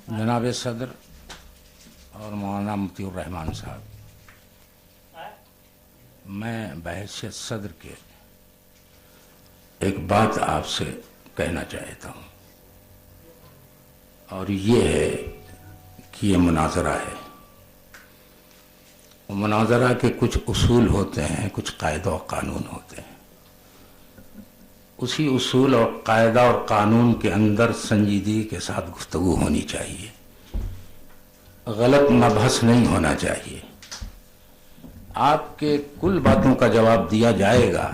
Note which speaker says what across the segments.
Speaker 1: جناب صدر اور مولانا مفتی الرحمان صاحب، میں بحیثیت صدر کے ایک بات آپ سے کہنا چاہتا ہوں، اور یہ ہے کہ یہ مناظرہ ہے۔ مناظرہ کے کچھ اصول ہوتے ہیں، کچھ قاعدہ و قانون ہوتے ہیں۔ اسی اصول اور قاعدہ اور قانون کے اندر سنجیدگی کے ساتھ گفتگو ہونی چاہیے، غلط مبحث نہیں ہونا چاہیے۔ آپ کے کل باتوں کا جواب دیا جائے گا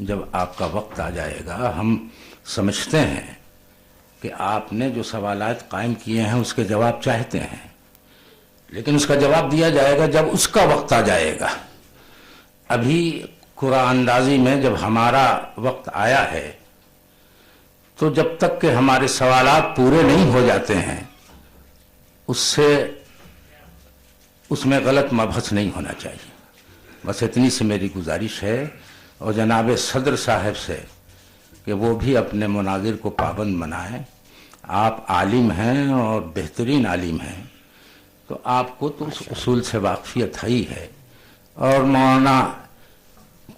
Speaker 1: جب آپ کا وقت آ جائے گا۔ ہم سمجھتے ہیں کہ آپ نے جو سوالات قائم کیے ہیں اس کے جواب چاہتے ہیں، لیکن اس کا جواب دیا جائے گا جب اس کا وقت آ جائے گا۔ ابھی قرآن اندازی میں جب ہمارا وقت آیا ہے تو جب تک کہ ہمارے سوالات پورے نہیں ہو جاتے ہیں اس میں غلط مبحث نہیں ہونا چاہیے۔ بس اتنی سی میری گزارش ہے، اور جناب صدر صاحب سے کہ وہ بھی اپنے مناظر کو پابند بنائیں۔ آپ عالم ہیں اور بہترین عالم ہیں، تو آپ کو تو اس اصول سے واقفیت ہی ہے، اور مولانا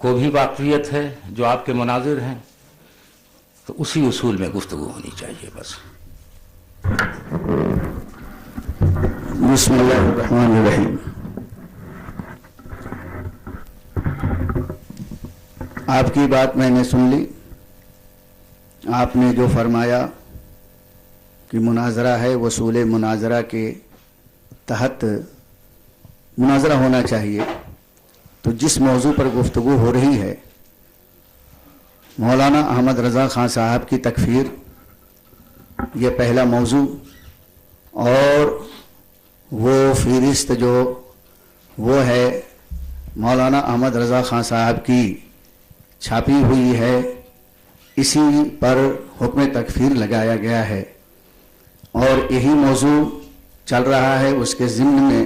Speaker 1: کو بھی واقفیت ہے جو آپ کے مناظر ہیں، تو اسی اصول میں گفتگو ہونی چاہیے بس۔
Speaker 2: بسم اللہ الرحمن الرحیم۔ آپ کی بات میں نے سن لی۔ آپ نے جو فرمایا کہ مناظرہ ہے، اصول مناظرہ کے تحت مناظرہ ہونا چاہیے، تو جس موضوع پر گفتگو ہو رہی ہے، مولانا احمد رضا خان صاحب کی تکفیر، یہ پہلا موضوع، اور وہ فہرست جو وہ ہے مولانا احمد رضا خان صاحب کی چھاپی ہوئی ہے، اسی پر حکم تکفیر لگایا گیا ہے، اور یہی موضوع چل رہا ہے۔ اس کے ضمن میں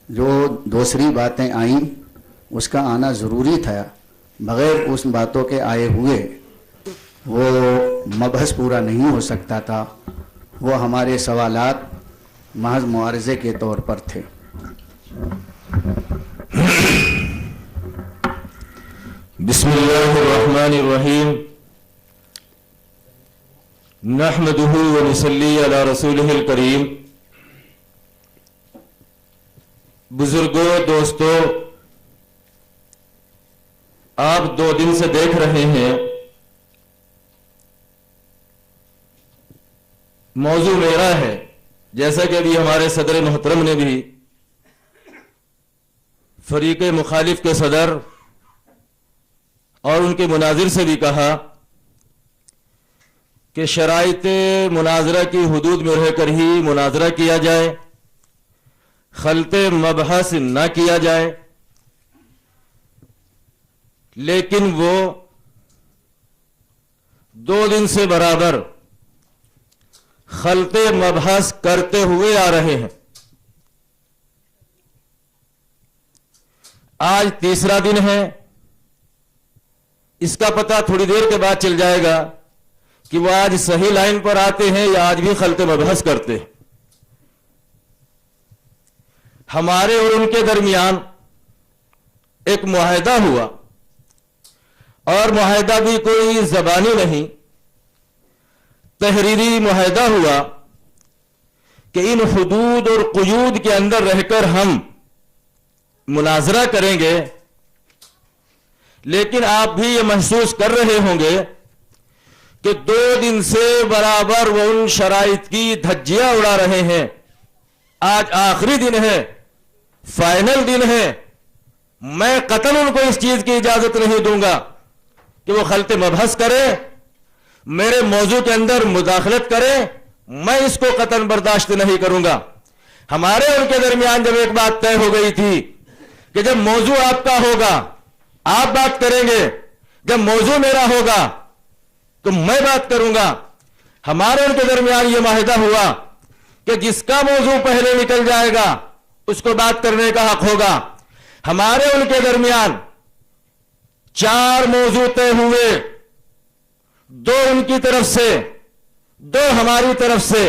Speaker 2: جو دوسری باتیں آئیں اس کا آنا ضروری تھا، بغیر اس باتوں کے آئے ہوئے وہ مبحث پورا نہیں ہو سکتا تھا۔ وہ ہمارے سوالات محض معارضے کے طور پر تھے۔
Speaker 3: بسم اللہ الرحمن الرحیم، نحمدہ ونصلی علی رسولہ الکریم۔ بزرگوں، دوستوں، آپ 2 دن سے دیکھ رہے ہیں موضوع میرا ہے، جیسا کہ ابھی ہمارے صدر محترم نے بھی فریق مخالف کے صدر اور ان کے مناظر سے بھی کہا کہ شرائط مناظرہ کی حدود میں رہ کر ہی مناظرہ کیا جائے، خلط مبحث نہ کیا جائے۔ لیکن وہ 2 دن سے برابر خلط مبحث کرتے ہوئے آ رہے ہیں۔ آج تیسرا دن ہے، اس کا پتہ تھوڑی دیر کے بعد چل جائے گا کہ وہ آج صحیح لائن پر آتے ہیں یا آج بھی خلط مبحث کرتے ہیں۔ ہمارے اور ان کے درمیان ایک معاہدہ ہوا، اور معاہدہ بھی کوئی زبانی نہیں، تحریری معاہدہ ہوا کہ ان حدود اور قیود کے اندر رہ کر ہم مناظرہ کریں گے۔ لیکن آپ بھی یہ محسوس کر رہے ہوں گے کہ 2 دن سے برابر وہ ان شرائط کی دھجیاں اڑا رہے ہیں۔ آج آخری دن ہے، فائنل دن ہے۔ میں قطعاً ان کو اس چیز کی اجازت نہیں دوں گا کہ وہ خلط مبحث کرے، میرے موضوع کے اندر مداخلت کرے، میں اس کو قطعاً برداشت نہیں کروں گا۔ ہمارے ان کے درمیان جب ایک بات طے ہو گئی تھی کہ جب موضوع آپ کا ہوگا آپ بات کریں گے، جب موضوع میرا ہوگا تو میں بات کروں گا۔ ہمارے ان کے درمیان یہ معاہدہ ہوا کہ جس کا موضوع پہلے نکل جائے گا اس کو بات کرنے کا حق ہوگا۔ ہمارے ان کے درمیان 4 موضوع طے ہوئے، دو ان کی طرف سے، دو ہماری طرف سے۔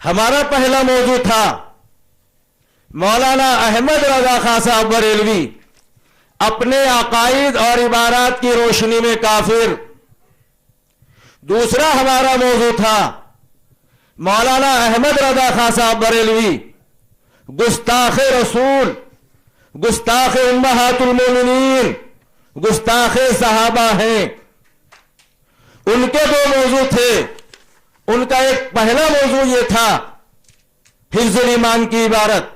Speaker 3: ہمارا پہلا موضوع تھا مولانا احمد رضا خان صاحب بریلوی اپنے عقائد اور عبارات کی روشنی میں کافر۔ دوسرا ہمارا موضوع تھا مولانا احمد رضا خان صاحب بریلوی گستاخ رسول، گستاخ امہات المومنین، گستاخ صحابہ ہیں۔ ان کے دو موضوع تھے۔ ان کا ایک پہلا موضوع یہ تھا حفظ الایمان کی عبارت،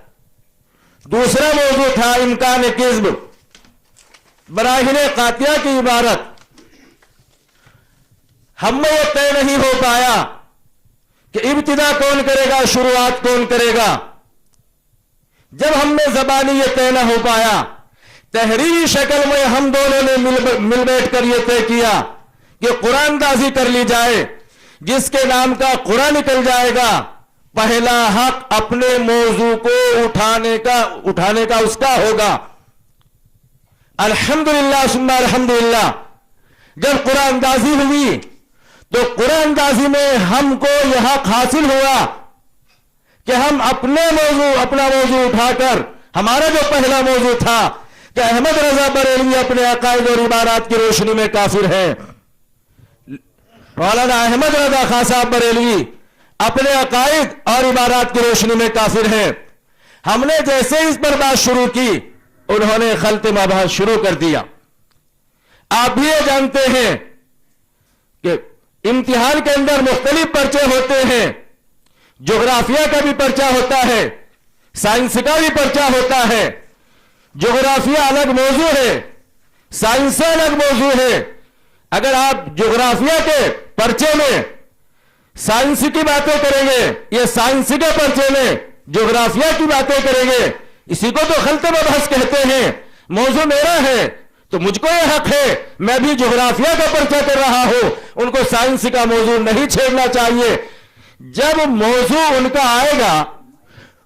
Speaker 3: دوسرا موضوع تھا امکان کذب، براہین قاطعہ کی عبارت۔ ہم میں یہ طے نہیں ہو پایا کہ ابتدا کون کرے گا، شروعات کون کرے گا۔ جب ہم میں زبانی یہ طے نہ ہو پایا، تحریری شکل میں ہم دونوں نے مل بیٹھ کر یہ طے کیا کہ قرآن دازی کر لی جائے، جس کے نام کا قرآن نکل جائے گا، پہلا حق اپنے موضوع کو اٹھانے کا اس کا ہوگا۔ الحمدللہ ثم الحمدللہ، جب قرآن دازی ہوئی تو قرآن دازی میں ہم کو یہ حق حاصل ہوا کہ ہم اپنا موضوع اٹھا کر، ہمارا جو پہلا موضوع تھا کہ احمد رضا بریلوی اپنے عقائد اور عبارات کی روشنی میں کافر ہے، مولانا احمد رضا خان صاحب بریلوی اپنے عقائد اور عبارات کی روشنی میں کافر ہیں، ہم نے جیسے اس پر بات شروع کی انہوں نے خلط مباحث شروع کر دیا۔ آپ بھی یہ جانتے ہیں کہ امتحان کے اندر مختلف پرچے ہوتے ہیں، جغرافیہ کا بھی پرچہ ہوتا ہے، سائنس کا بھی پرچہ ہوتا ہے۔ جغرافیہ الگ موضوع ہے، سائنس الگ موضوع ہے۔ اگر آپ جغرافیہ کے پرچے میں سائنس کی باتیں کریں گے، یہ سائنس کے پرچے میں جغرافیہ کی باتیں کریں گے، اسی کو تو خلط مبحث کہتے ہیں۔ موضوع میرا ہے تو مجھ کو یہ حق ہے، میں بھی جغرافیہ کا پرچہ کر رہا ہوں، ان کو سائنس کا موضوع نہیں چھیڑنا چاہیے۔ جب موضوع ان کا آئے گا،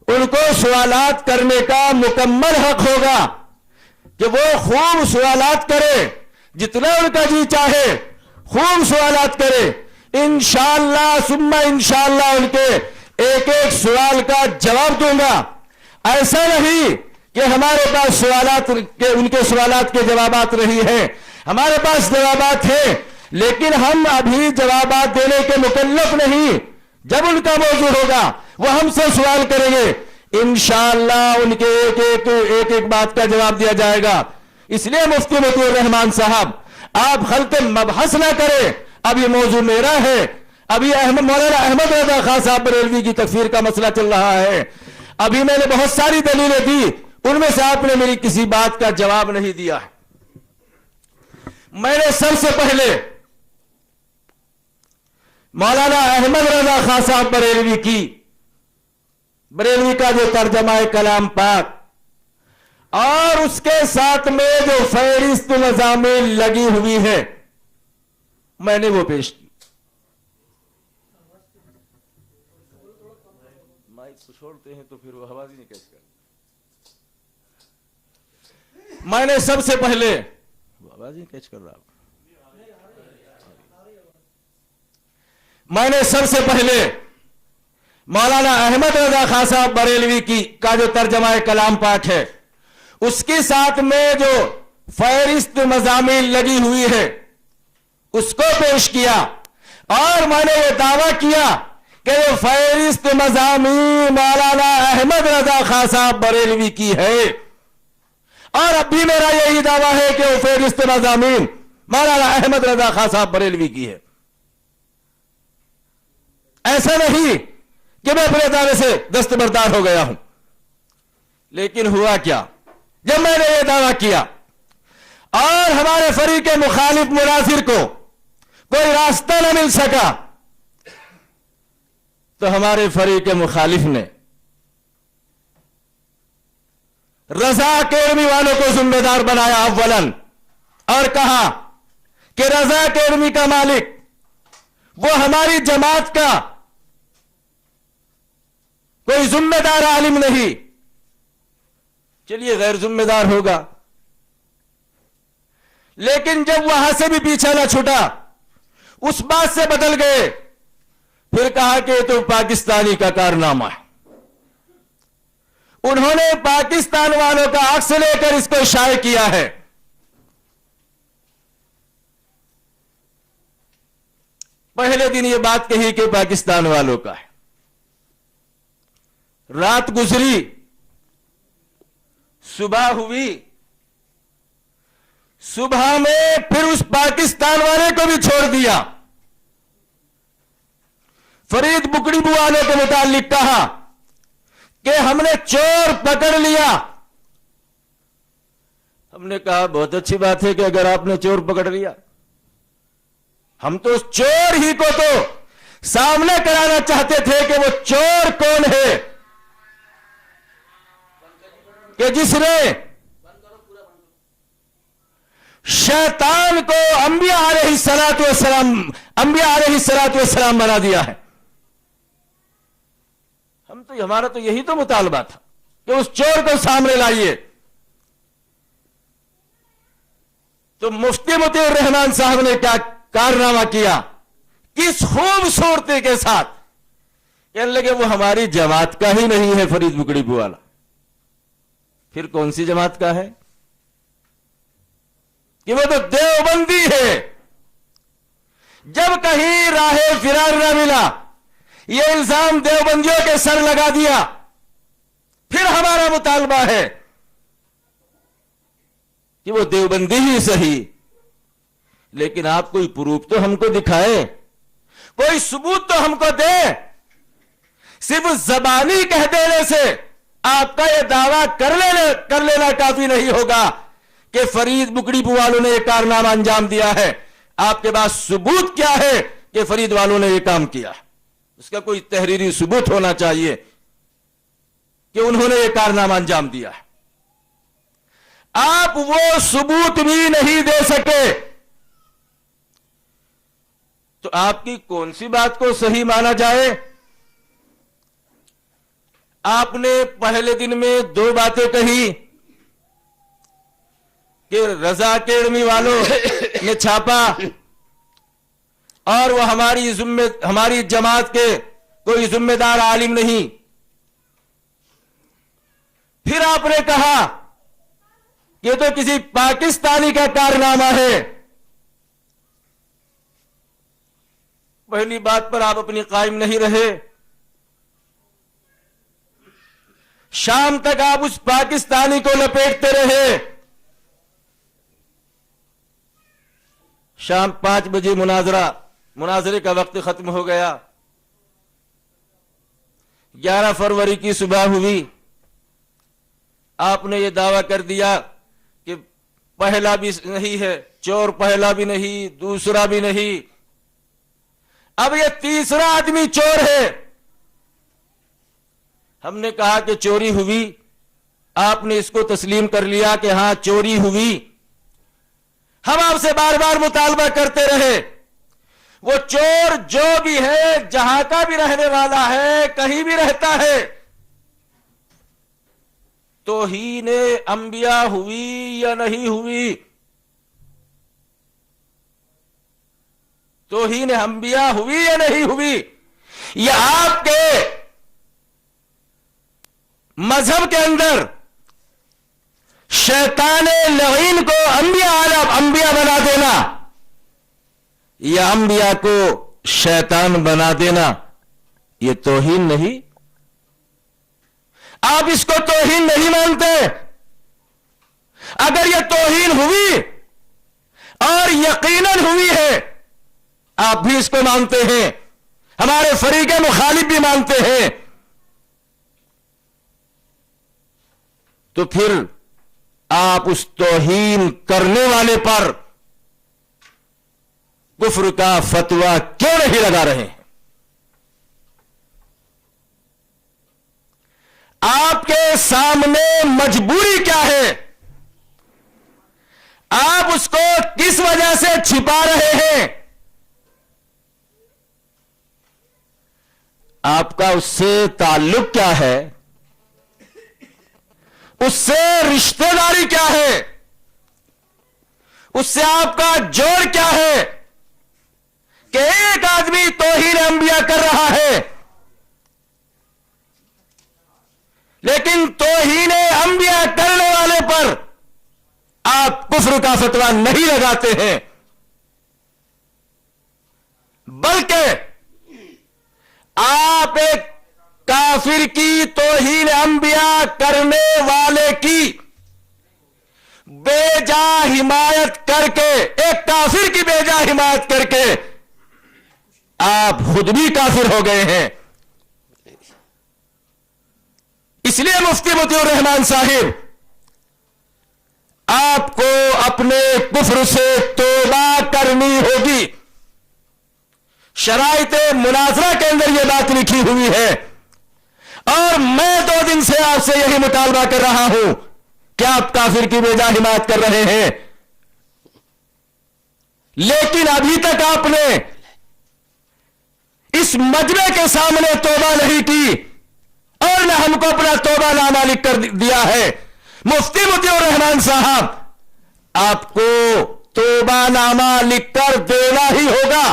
Speaker 3: ان کو سوالات کرنے کا مکمل حق ہوگا کہ وہ خوب سوالات کرے، جتنا ان کا جی چاہے خوب سوالات کرے۔ انشاءاللہ ثم انشاءاللہ ان کے ایک ایک سوال کا جواب دوں گا۔ ایسا نہیں کہ ہمارے پاس ان کے سوالات کے جوابات نہیں ہیں، ہمارے پاس جوابات ہیں، لیکن ہم ابھی جوابات دینے کے مکلف نہیں۔ جب ان کا موضوع ہوگا وہ ہم سے سوال کریں گے، انشاءاللہ ان کے ایک ایک بات کا جواب دیا جائے گا۔ اس لیے مفتی مطیع الرحمان صاحب آپ خلط مبحث نہ کریں، اب یہ موضوع میرا ہے۔ ابھی مولانا احمد رضا خان صاحب بریلوی کی تکفیر کا مسئلہ چل رہا ہے، ابھی میں نے بہت ساری دلیلیں دی، ان میں سے آپ نے میری کسی بات کا جواب نہیں دیا ہے۔ میں نے سب سے پہلے مولانا احمد رضا خان صاحب بریلوی کا جو ترجمہ ہے کلام پاک اور اس کے ساتھ میں جو فہرست مضامین لگی ہوئی ہے، میں نے وہ پیش کی۔ مائک کو چھوڑتے ہیں تو پھر وہ آواز ہی نہیں کیسے کرتے۔ میں نے سب سے پہلے آواز ہی کیچ کر رہا، میں نے سب سے پہلے مولانا احمد رضا خان صاحب بریلوی کا جو ترجمہ کلام پاک ہے اس کے ساتھ میں جو فہرست مضامین لگی ہوئی ہے اس کو پیش کیا، اور میں نے یہ دعویٰ کیا کہ وہ فہرست مضامین مولانا احمد رضا خان صاحب بریلوی کی ہے، اور اب بھی میرا یہی دعویٰ ہے کہ وہ فہرست مضامین مولانا احمد رضا خان صاحب بریلوی کی ہے۔ ایسا نہیں کہ میں اپنے دعوے سے دستبردار ہو گیا ہوں، لیکن ہوا کیا، جب میں نے یہ دعویٰ کیا اور ہمارے فریق مخالف مناظر کو کوئی راستہ نہ مل سکا تو ہمارے فریق مخالف نے رضا اکیڈمی والوں کو ذمہ دار بنایا اولاً، اور کہا کہ رضا اکیڈمی کا مالک وہ ہماری جماعت کا کوئی ذمہ دار عالم نہیں، چلیے غیر ذمہ دار ہوگا، لیکن جب وہاں سے بھی پیچھا نہ چھوٹا، اس بات سے بدل گئے، پھر کہا کہ یہ تو پاکستانی کا کارنامہ ہے۔ انہوں نے پاکستان والوں کا عکس لے کر اس کو شائع کیا ہے۔ پہلے دن یہ بات کہی کہ پاکستان والوں کا ہے، رات گزری، صبح ہوئی، صبح میں پھر اس پاکستان والے کو بھی چھوڑ دیا۔ فرید بکڑی بو والے کے متعلق کہا کہ ہم نے چور پکڑ لیا۔ ہم نے کہا بہت اچھی بات ہے کہ اگر آپ نے چور پکڑ لیا، ہم تو اس چور ہی کو تو سامنے کرانا چاہتے تھے کہ وہ چور کون ہے کہ جس نے شیطان کو انبیاء علیہ الصلوۃ والسلام بنا دیا ہے۔ ہمارا تو یہی تو مطالبہ تھا کہ اس چور کو سامنے لائیے۔ تو مفتی مطیع الرحمان صاحب نے کیا کارنامہ کیا، کس خوبصورتی کے ساتھ کہنے لگے وہ ہماری جماعت کا ہی نہیں ہے فرید بکڑی بو والا، پھر کون سی جماعت کا ہے؟ کہ وہ تو دیوبندی ہے۔ جب کہیں راہ فرار نہ ملا، یہ الزام دیوبندیوں کے سر لگا دیا۔ پھر ہمارا مطالبہ ہے کہ وہ دیوبندی ہی صحیح، لیکن آپ کوئی پروف تو ہم کو دکھائے، کوئی ثبوت تو ہم کو دے۔ صرف زبانی کہہ دینے سے آپ کا یہ دعویٰ کر لینا کافی نہیں ہوگا کہ فرید بکڑی بو والوں نے یہ کارنامہ انجام دیا ہے۔ آپ کے پاس ثبوت کیا ہے کہ فرید والوں نے یہ کام کیا؟ اس کا کوئی تحریری ثبوت ہونا چاہیے کہ انہوں نے یہ کارنامہ انجام دیا ہے۔ آپ وہ ثبوت بھی نہیں دے سکے تو آپ کی کون سی بات کو صحیح مانا جائے؟ آپ نے پہلے دن میں 2 باتیں کہی کہ رضا اکیڈمی والوں نے چھاپا اور وہ ہماری جماعت کے کوئی ذمہ دار عالم نہیں۔ پھر آپ نے کہا کہ یہ تو کسی پاکستانی کا کارنامہ ہے۔ پہلی بات پر آپ اپنی قائم نہیں رہے، شام تک آپ اس پاکستانی کو لپیٹتے رہے۔ شام 5 بجے مناظرے کا وقت ختم ہو گیا۔ 11 فروری کی صبح ہوئی، آپ نے یہ دعویٰ کر دیا کہ پہلا بھی نہیں ہے چور، پہلا بھی نہیں، دوسرا بھی نہیں، اب یہ تیسرا آدمی چور ہے۔ ہم نے کہا کہ چوری ہوئی، آپ نے اس کو تسلیم کر لیا کہ ہاں چوری ہوئی۔ ہم آپ سے بار بار مطالبہ کرتے رہے، وہ چور جو بھی ہے، جہاں کا بھی رہنے والا ہے، کہیں بھی رہتا ہے، توہین انبیاء ہوئی یا نہیں ہوئی، توہین انبیاء ہوئی یا نہیں ہوئی، یہ آپ کے مذہب کے اندر شیطان لعین کو انبیاء بنا دینا یا انبیاء کو شیطان بنا دینا، یہ توہین نہیں؟ آپ اس کو توہین نہیں مانتے؟ اگر یہ توہین ہوئی اور یقیناً ہوئی ہے، آپ بھی اس کو مانتے ہیں، ہمارے فریق مخالف بھی مانتے ہیں، تو پھر آپ اس توہین کرنے والے پر کفر کا فتویٰ کیوں نہیں لگا رہے ہیں؟ آپ کے سامنے مجبوری کیا ہے؟ آپ اس کو کس وجہ سے چھپا رہے ہیں؟ آپ کا اس سے تعلق کیا ہے؟ اس سے رشتہ داری کیا ہے؟ اس سے آپ کا جوڑ کیا ہے کہ ایک آدمی توہین انبیاء کر رہا ہے، لیکن توہین انبیاء کرنے والے پر آپ کفر کا فتویٰ نہیں لگاتے ہیں، بلکہ آپ ایک کافر کی توہین انبیاء کرنے والے کی بے جا حمایت کر کے، ایک کافر کی بے جا حمایت کر کے آپ خود بھی کافر ہو گئے ہیں۔ اس لیے مفتی مطیع الرحمان صاحب آپ کو اپنے کفر سے توبہ کرنی ہوگی۔ شرائط مناظرہ کے اندر یہ بات لکھی ہوئی ہے، اور میں 2 دن سے آپ سے یہی مطالبہ کر رہا ہوں کہ آپ کافر کی بے جا حمایت کر رہے ہیں، لیکن ابھی تک آپ نے اس مجمع کے سامنے توبہ نہیں کی، اور نہ ہم کو اپنا توبہ نامہ لکھ کر دیا ہے۔ مفتی مطیع الرحمان صاحب آپ کو توبہ نامہ لکھ کر دینا ہی ہوگا،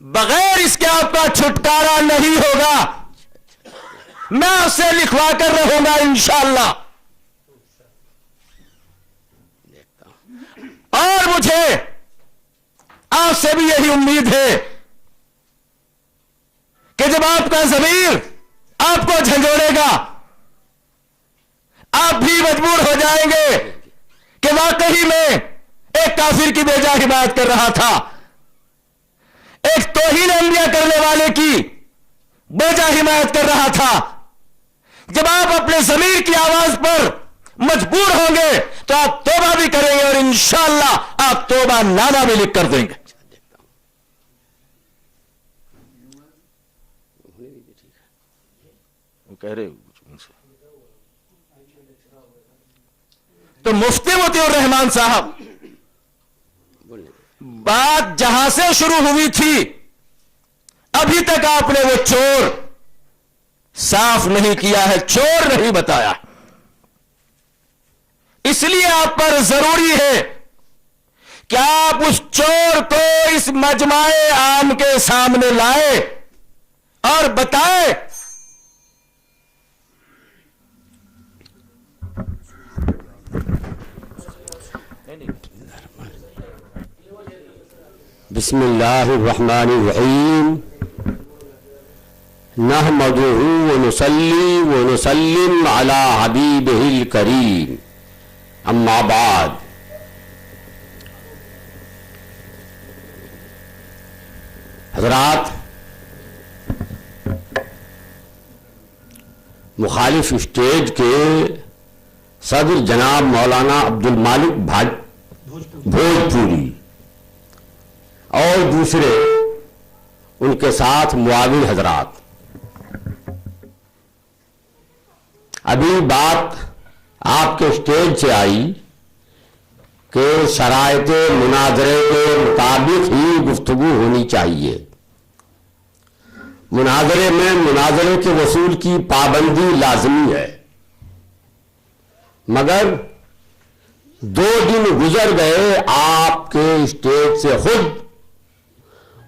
Speaker 3: بغیر اس کے آپ کا چھٹکارا نہیں ہوگا۔ میں اس سے لکھوا کر رہوں گا انشاءاللہ، اور مجھے آپ سے بھی یہی امید ہے کہ جب آپ کا ضمیر آپ کو جھنجھوڑے گا، آپ بھی مجبور ہو جائیں گے کہ واقعی میں ایک کافر کی بے جا حمایت کر رہا تھا، ایک توہین انبیاء کرنے والے کی بے جا حمایت کر رہا تھا۔ جب آپ اپنے ضمیر کی آواز پر مجبور ہوں گے تو آپ توبہ بھی کریں گے، اور انشاءاللہ آپ توبہ نامہ بھی لکھ کر دیں گے۔ کہہ رہے تو مفتی مطیع الرحمان صاحب بات جہاں سے شروع ہوئی تھی ابھی تک آپ نے وہ چور صاف نہیں کیا ہے، چور نہیں بتایا۔ اس لیے آپ پر ضروری ہے کہ آپ اس چور کو اس مجمع عام کے سامنے لائے اور بتائے
Speaker 4: بسم اللہ الرحمن الرحیم نحمده ونصلی ونسلم علی حبیبہ الکریم، اما بعد۔ حضرات، مخالف اسٹیج کے صدر جناب مولانا عبد المالک بھوجپوری اور دوسرے ان کے ساتھ معاون حضرات، ابھی بات آپ کے اسٹیج سے آئی کہ شرائط مناظرے کے مطابق ہی گفتگو ہونی چاہیے، مناظرے میں مناظرے کے وصول کی پابندی لازمی ہے، مگر 2 دن گزر گئے، آپ کے اسٹیج سے خود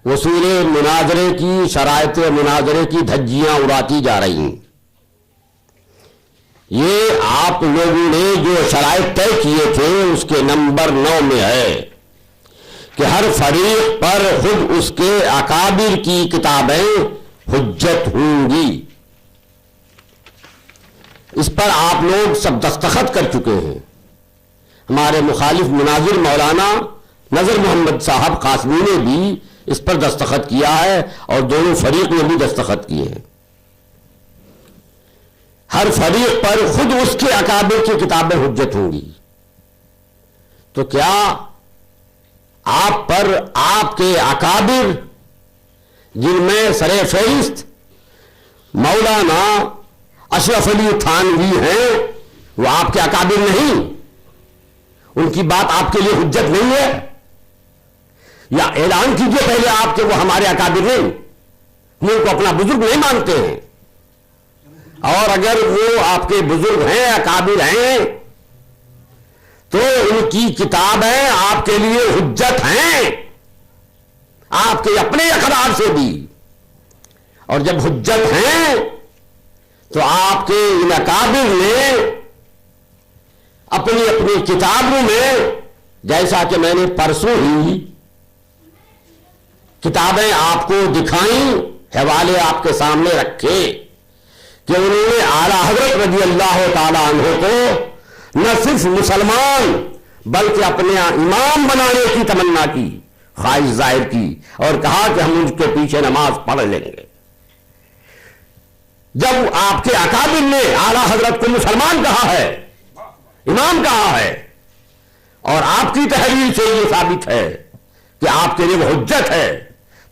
Speaker 4: وصول مناظرے کی، شرائط مناظرے کی دھجیاں اڑاتی جا رہی ہیں۔ یہ آپ لوگوں نے جو شرائط طے کیے تھے اس کے نمبر 9 میں ہے کہ ہر فریق پر خود اس کے اکابر کی کتابیں حجت ہوں گی۔ اس پر آپ لوگ سب دستخط کر چکے ہیں۔ ہمارے مخالف مناظر مولانا نذر محمد صاحب قاسمی نے بھی اس پر دستخط کیا ہے، اور دونوں فریق نے بھی دستخط کیے ہیں۔ ہر فریق پر خود اس کے اکابر کی کتابیں حجت ہوں گی۔ تو کیا آپ پر آپ کے اکابر، جن میں سر فہرست مولانا اشرف علی تھانوی ہیں، وہ آپ کے اکابر نہیں؟ ان کی بات آپ کے لیے حجت نہیں ہے؟ یا اعلان کیجئے پہلے آپ کہ وہ ہمارے اکابر نہیں، ہم ان کو اپنا بزرگ نہیں مانتے ہیں، اور اگر وہ آپ کے بزرگ ہیں، اکابر ہیں، تو ان کی کتابیں آپ کے لیے حجت ہیں، آپ کے اپنے اقرار سے بھی. اور جب حجت ہیں تو آپ کے ان اکابر نے اپنی اپنی کتابوں میں، جیسا کہ میں نے پرسوں ہی کتابیں آپ کو دکھائیں، حوالے آپ کے سامنے رکھے، کہ انہوں نے اعلیٰ حضرت رضی اللہ تعالیٰ عنہ کو نہ صرف مسلمان بلکہ اپنے امام بنانے کی تمنا کی، خواہش ظاہر کی، اور کہا کہ ہم ان کے پیچھے نماز پڑھ لیں گے. جب آپ کے اکابر نے اعلیٰ حضرت کو مسلمان کہا ہے، امام کہا ہے، اور آپ کی تحریر سے یہ ثابت ہے کہ آپ کے لیے وہ حجت ہے،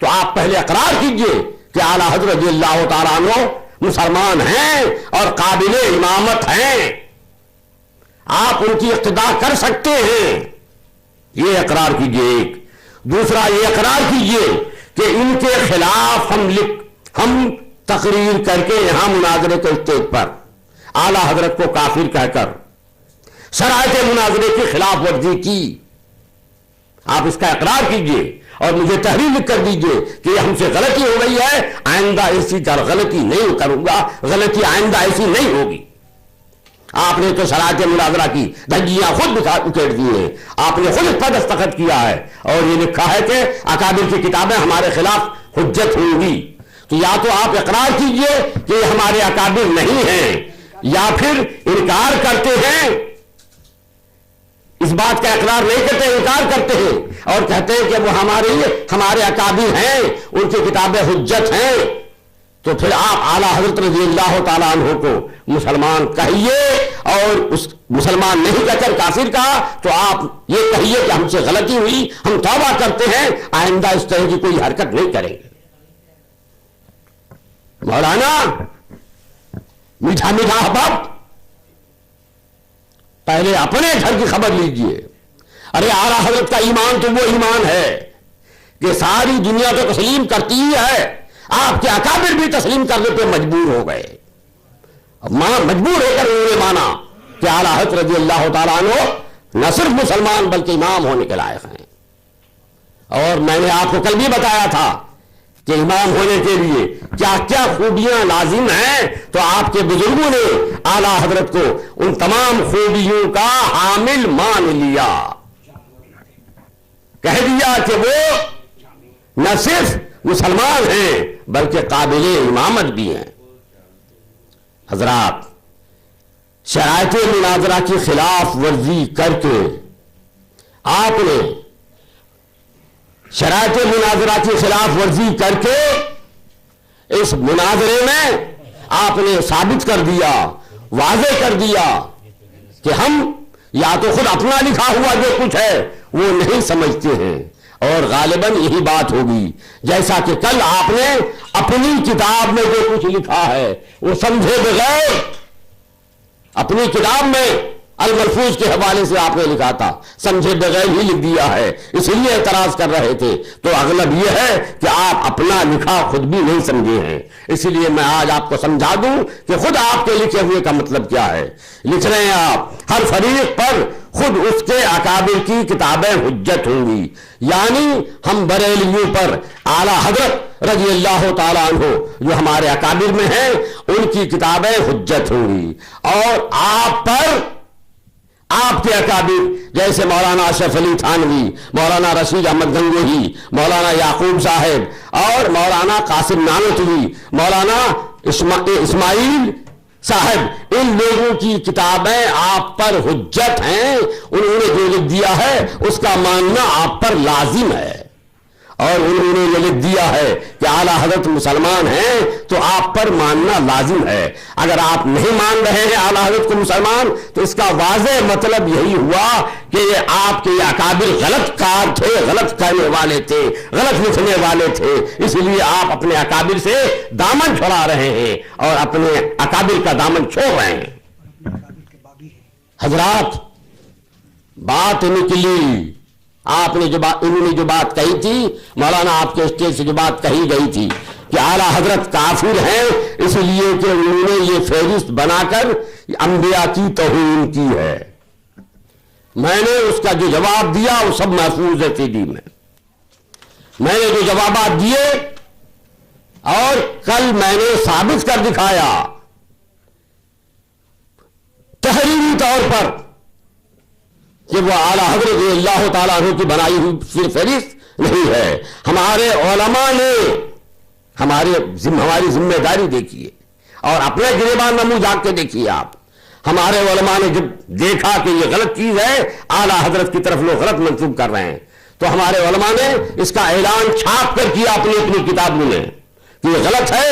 Speaker 4: تو آپ پہلے اقرار کیجئے کہ اعلیٰ حضرت رضی اللہ تعالیٰ عنہ مسلمان ہیں اور قابل امامت ہیں، آپ ان کی اقتداء کر سکتے ہیں. یہ اقرار کیجئے. ایک دوسرا یہ اقرار کیجئے کہ ان کے خلاف ہم تقریر کر کے یہاں مناظرے کے اسٹیج پر اعلیٰ حضرت کو کافر کہہ کر شرائط مناظرے کی خلاف ورزی کی. آپ اس کا اقرار کیجئے اور مجھے تحریر لکھ کر دیجئے کہ یہ ہم سے غلطی ہو گئی ہے، آئندہ ایسی غلطی نہیں کروں گا، غلطی آئندہ ایسی نہیں ہوگی. آپ نے تو شرائط مناظرہ کی دھجیاں خود اکیڑ دی ہیں، آپ نے خود اس پر دستخط کیا ہے اور یہ لکھا ہے کہ اکابر کی کتابیں ہمارے خلاف حجت ہوں گی. تو یا تو آپ اقرار کیجئے کہ یہ ہمارے اکابر نہیں ہیں، یا پھر انکار کرتے ہیں، اس بات کا اقرار نہیں کرتے، انکار کرتے ہیں اور کہتے ہیں کہ وہ ہمارے اکابر ہیں، ان کی کتابیں حجت ہیں. تو پھر آپ اعلیٰ حضرت رضی اللہ تعالیٰ عنہ کو مسلمان کہیے، اور اس مسلمان نہیں کہہ کر کافر کہا تو آپ یہ کہیے کہ ہم سے غلطی ہوئی، ہم توبہ کرتے ہیں، آئندہ اس طرح کی کوئی حرکت نہیں کریں گے. مولانا میٹھا میٹھا احباب، پہلے اپنے گھر کی خبر لیجئے. ارے اعلیٰ حضرت کا ایمان تو وہ ایمان ہے کہ ساری دنیا تو تسلیم کرتی ہی ہے، آپ کے اکابر بھی تسلیم کرنے پہ مجبور ہو گئے، مجبور ہو کر انہوں نے مانا کہ اعلیٰ حضرت رضی اللہ تعالیٰ عنہ نہ صرف مسلمان بلکہ امام ہونے کے لائق ہیں. اور میں نے آپ کو کل بھی بتایا تھا کہ امام ہونے کے لیے کیا کیا خوبیاں لازم ہیں، تو آپ کے بزرگوں نے اعلیٰ حضرت کو ان تمام خوبیوں کا حامل مان لیا، کہہ دیا کہ وہ نہ صرف مسلمان ہیں بلکہ قابل امامت بھی ہیں. حضرات، شرائط مناظرہ کی خلاف ورزی کر کے آپ نے شرائط مناظرہ کی خلاف ورزی کر کے اس مناظرے میں آپ نے ثابت کر دیا، واضح کر دیا کہ ہم یا تو خود اپنا لکھا ہوا جو کچھ ہے وہ نہیں سمجھتے ہیں، اور غالباً یہی بات ہوگی جیسا کہ کل آپ نے اپنی کتاب میں جو کچھ لکھا ہے وہ سمجھے بغیر اپنی کتاب میں الملفوظ کے حوالے سے آپ نے لکھا تھا، سمجھے بغیر ہی لکھ دیا ہے، اس لیے اعتراض کر رہے تھے. تو اغلب یہ ہے کہ آپ اپنا لکھا خود بھی نہیں سمجھے ہیں، اسی لیے میں آج آپ کو سمجھا دوں کہ خود آپ کے لکھے ہوئے کا مطلب کیا ہے. لکھ رہے ہیں آپ، ہر فریق پر خود اس کے اکابر کی کتابیں حجت ہوں گی، یعنی ہم بریلویوں پر اعلیٰ حضرت رضی اللہ تعالیٰ عنہ جو ہمارے اکابر میں ہیں ان کی کتابیں حجت ہوں گی، اور آپ پر آپ کے اکابر جیسے مولانا اشرف علی تھانوی، مولانا رشید احمد گنگوہی، مولانا یعقوب صاحب اور مولانا قاسم نانوتوی، مولانا اسماعیل صاحب، ان لوگوں کی کتابیں آپ پر حجت ہیں. انہوں نے جو لکھ دیا ہے اس کا ماننا آپ پر لازم ہے، اور انہوں نے یہ لکھ دیا ہے کہ اعلیٰ حضرت مسلمان ہیں تو آپ پر ماننا لازم ہے. اگر آپ نہیں مان رہے ہیں اعلیٰ حضرت کو مسلمان تو اس کا واضح مطلب یہی ہوا کہ یہ آپ کے اکابر غلط کار تھے، غلط کرنے والے تھے، غلط لکھنے والے تھے، اس لیے آپ اپنے اکابر سے دامن چھڑا رہے ہیں اور اپنے اکابر کا دامن چھوڑ رہے ہیں. حضرات، بات نکلی، آپ نے انہوں نے جو بات کہی تھی، مولانا آپ کے اسٹیج سے جو بات کہی گئی تھی کہ اعلیٰ حضرت کافر ہیں اس لیے کہ انہوں نے یہ فہرست بنا کر انبیاء کی توہین کی ہے. میں نے اس کا جو جواب دیا وہ سب محفوظ ہے CD میں نے جو جوابات دیے اور کل میں نے ثابت کر دکھایا تحریری طور پر کہ وہ اعلیٰ حضرت رضی اللہ تعالیٰ عنہ کی بنائی ہوئی فہرست نہیں ہے. ہمارے علماء نے ہماری ذمہ داری دیکھیے اور اپنے گریبان میں منہ جھانک کے دیکھیے آپ. ہمارے علماء نے جب دیکھا کہ یہ غلط چیز ہے, اعلیٰ حضرت کی طرف لوگ غلط منسوب کر رہے ہیں, تو ہمارے علماء نے اس کا اعلان چھاپ کر کیا اپنی کتابوں میں کہ یہ غلط ہے,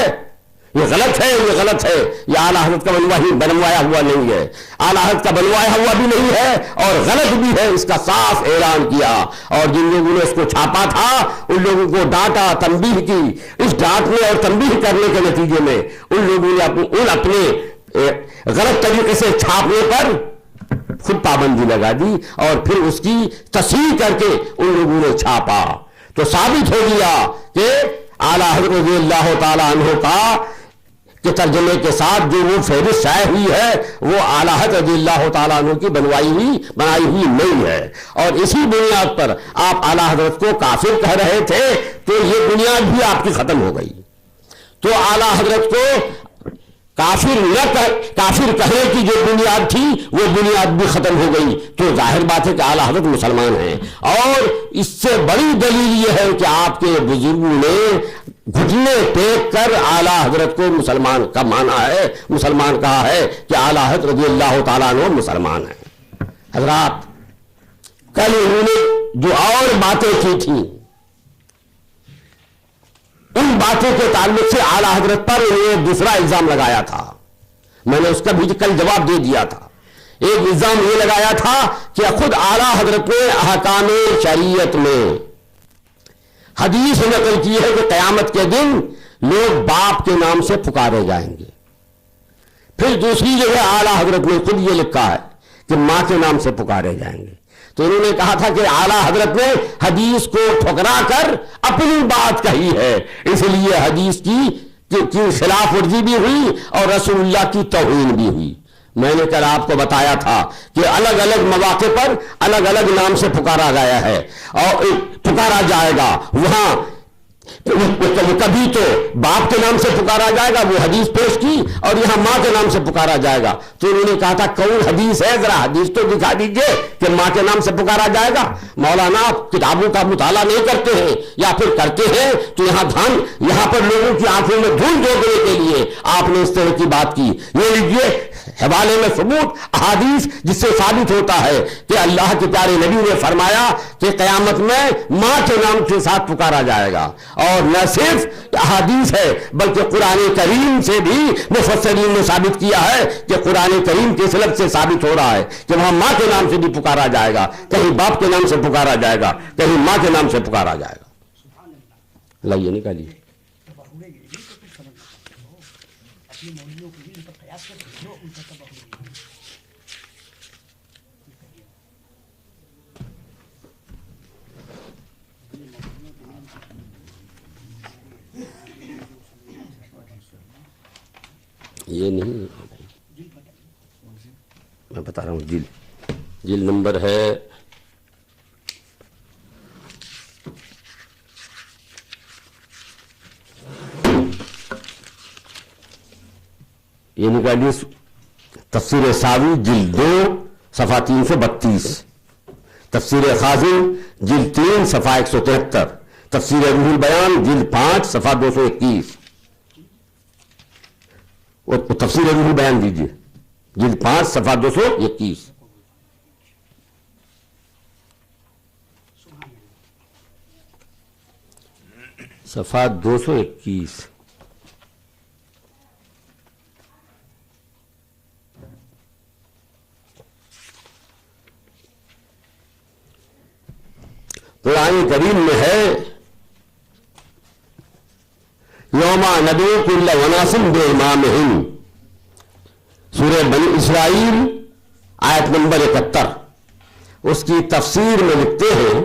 Speaker 4: یہ غلط ہے, یہ غلط ہے. یہ اعلیٰ حضرت کا بنوایا ہوا نہیں ہے, اعلیٰ حضرت کا بنوایا ہوا بھی نہیں ہے اور غلط بھی ہے, اس کا صاف اعلان کیا. اور جن لوگوں نے اس کو چھاپا تھا ان لوگوں کو ڈانٹا, تنبیہ کی. اس ڈانٹنے اور تنبیہ کرنے کے نتیجے میں ان لوگوں نے اپنے غلط طریقے سے چھاپنے پر خود پابندی لگا دی اور پھر اس کی تصحیح کر کے ان لوگوں نے چھاپا. تو ثابت ہو گیا کہ اعلیٰ حضرت رضی اللہ تعالیٰ عنہ کا کے ترجمے کے ساتھ جو وہ فہرست شائع ہوئی ہے وہ اعلیٰ حضرت رضی اللہ تعالیٰ عنہ کی بنائی ہوئی نہیں ہے. اور اسی بنیاد پر آپ اعلیٰ حضرت کو کافر کہہ رہے تھے تو یہ بنیاد بھی آپ کی ختم ہو گئی. تو اعلیٰ حضرت کو کافر کہنے کی جو بنیاد تھی وہ بنیاد بھی ختم ہو گئی. تو ظاہر بات ہے کہ اعلیٰ حضرت مسلمان ہیں. اور اس سے بڑی دلیل یہ ہے کہ آپ کے بزرگوں نے گھٹنے ٹیک کر اعلیٰ حضرت کو مسلمان کا مانا ہے, مسلمان کہا ہے کہ اعلیٰ حضرت رضی اللہ تعالیٰ عنہ مسلمان ہیں. حضرات کل انہوں نے جو اور باتیں کی تھیں ان باتوں کے تعلق سے اعلیٰ حضرت پر انہوں نے دوسرا الزام لگایا تھا. میں نے اس کا بھی کل جواب دے دیا تھا. ایک الزام یہ لگایا تھا کہ خود اعلیٰ حضرت نے احکام شریعت میں حدیث نقل کی ہے کہ قیامت کے دن لوگ باپ کے نام سے پکارے جائیں گے. پھر دوسری جگہ اعلیٰ حضرت نے خود یہ لکھا ہے کہ ماں کے نام سے پکارے جائیں گے. تو انہوں نے کہا تھا کہ اعلیٰ حضرت نے حدیث کو ٹھکرا کر اپنی بات کہی ہے, اس لیے حدیث کی خلاف ورزی بھی ہوئی اور رسول اللہ کی توہین بھی ہوئی. میں نے کل آپ کو بتایا تھا کہ الگ الگ مواقع پر الگ الگ نام سے پکارا گیا ہے اور پکارا جائے گا. وہاں کبھی تو باپ کے نام سے پکارا جائے گا, وہ حدیث پیش کی, اور یہاں ماں کے نام سے پکارا جائے گا. تو انہوں نے کہا تھا کون حدیث ہے, ذرا حدیث تو دکھا دیجئے کہ ماں کے نام سے پکارا جائے گا. مولانا آپ کتابوں کا مطالعہ نہیں کرتے ہیں یا پھر کرتے ہیں تو یہاں پر لوگوں کی آنکھوں میں دھول جھونکنے کے لیے آپ نے اس طرح کی بات کی. یہ لیجیے حوالے میں ثبوت احادیث جس سے ثابت ہوتا ہے کہ اللہ کے پیارے نبی نے فرمایا کہ قیامت میں ماں کے نام کے ساتھ پکارا جائے گا. اور نہ صرف احادیث ہے بلکہ قرآن کریم سے بھی مفسرین نے ثابت کیا ہے کہ قرآن کریم کے سلب سے ثابت ہو رہا ہے کہ وہاں ماں کے نام سے بھی پکارا جائے گا, کہیں باپ کے نام سے پکارا جائے گا, کہیں ماں کے نام سے پکارا جائے گا. لائیے نکالیے. یہ نہیں میں بتا رہا ہوں, جلد نمبر ہے یہ نکالیے تفسیر ساوی جلد 2 صفحہ 332, تفسیر خازن جلد 3 صفحہ 173, تفسیر روح البیان جلد 5 صفحہ 221. تفسیر روح البیان دیجیے جلد 5 صفحہ 221. صفحہ 221. قرآن کریم میں ہے یوما ندعو کل اناس بامامہم, سورہ بنی اسرائیل آیت نمبر 71. اس کی تفسیر میں لکھتے ہیں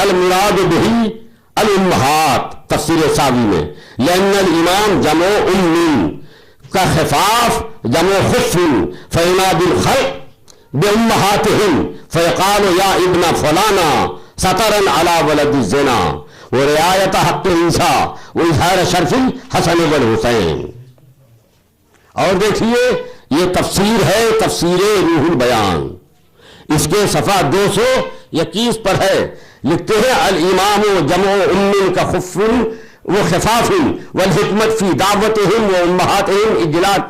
Speaker 4: المراد بہی الامہات, تفسیر ساوی میں, لأن الامام جمع ام کا خفاف جمع خف فیناد الخلق بامہاتہم فیقال یا ابن فلانا سطرن علی ولد الزنا و رعایت حق عیسیٰ و اظہار شرف الحسن والحسین. اور دیکھیے یہ تفسیر ہے، تفسیر روح البیان، اس کے صفحہ 221 پر ہے. لکھتے ہیں الامام جمع ام کا خف و خفاف والحکمت فی دعوتہم و امہاتہم اجلال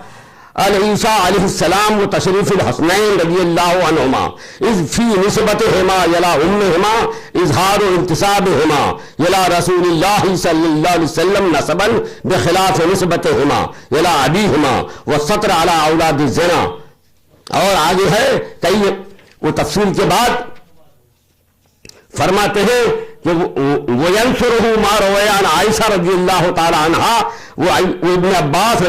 Speaker 4: عیسیٰ علیہ السلام و تشریف الحسنین رضی اللہ عنہما اذ فی نسبتہما یلا امہما اظہار و انتصابہما یلا رسول اللہ صلی اللہ علیہ وسلم نسبا بخلاف نسبتہما یلا ابیہما والسطر علی اولاد الزنا. اور آگے ہے کئی وہ تفصیل کے بعد فرماتے ہیں کہ وَيَنْصُرُهُ مَا رَوَيَ عَنْ عائشہ رضی اللہ تعالی عنہا وابن عباس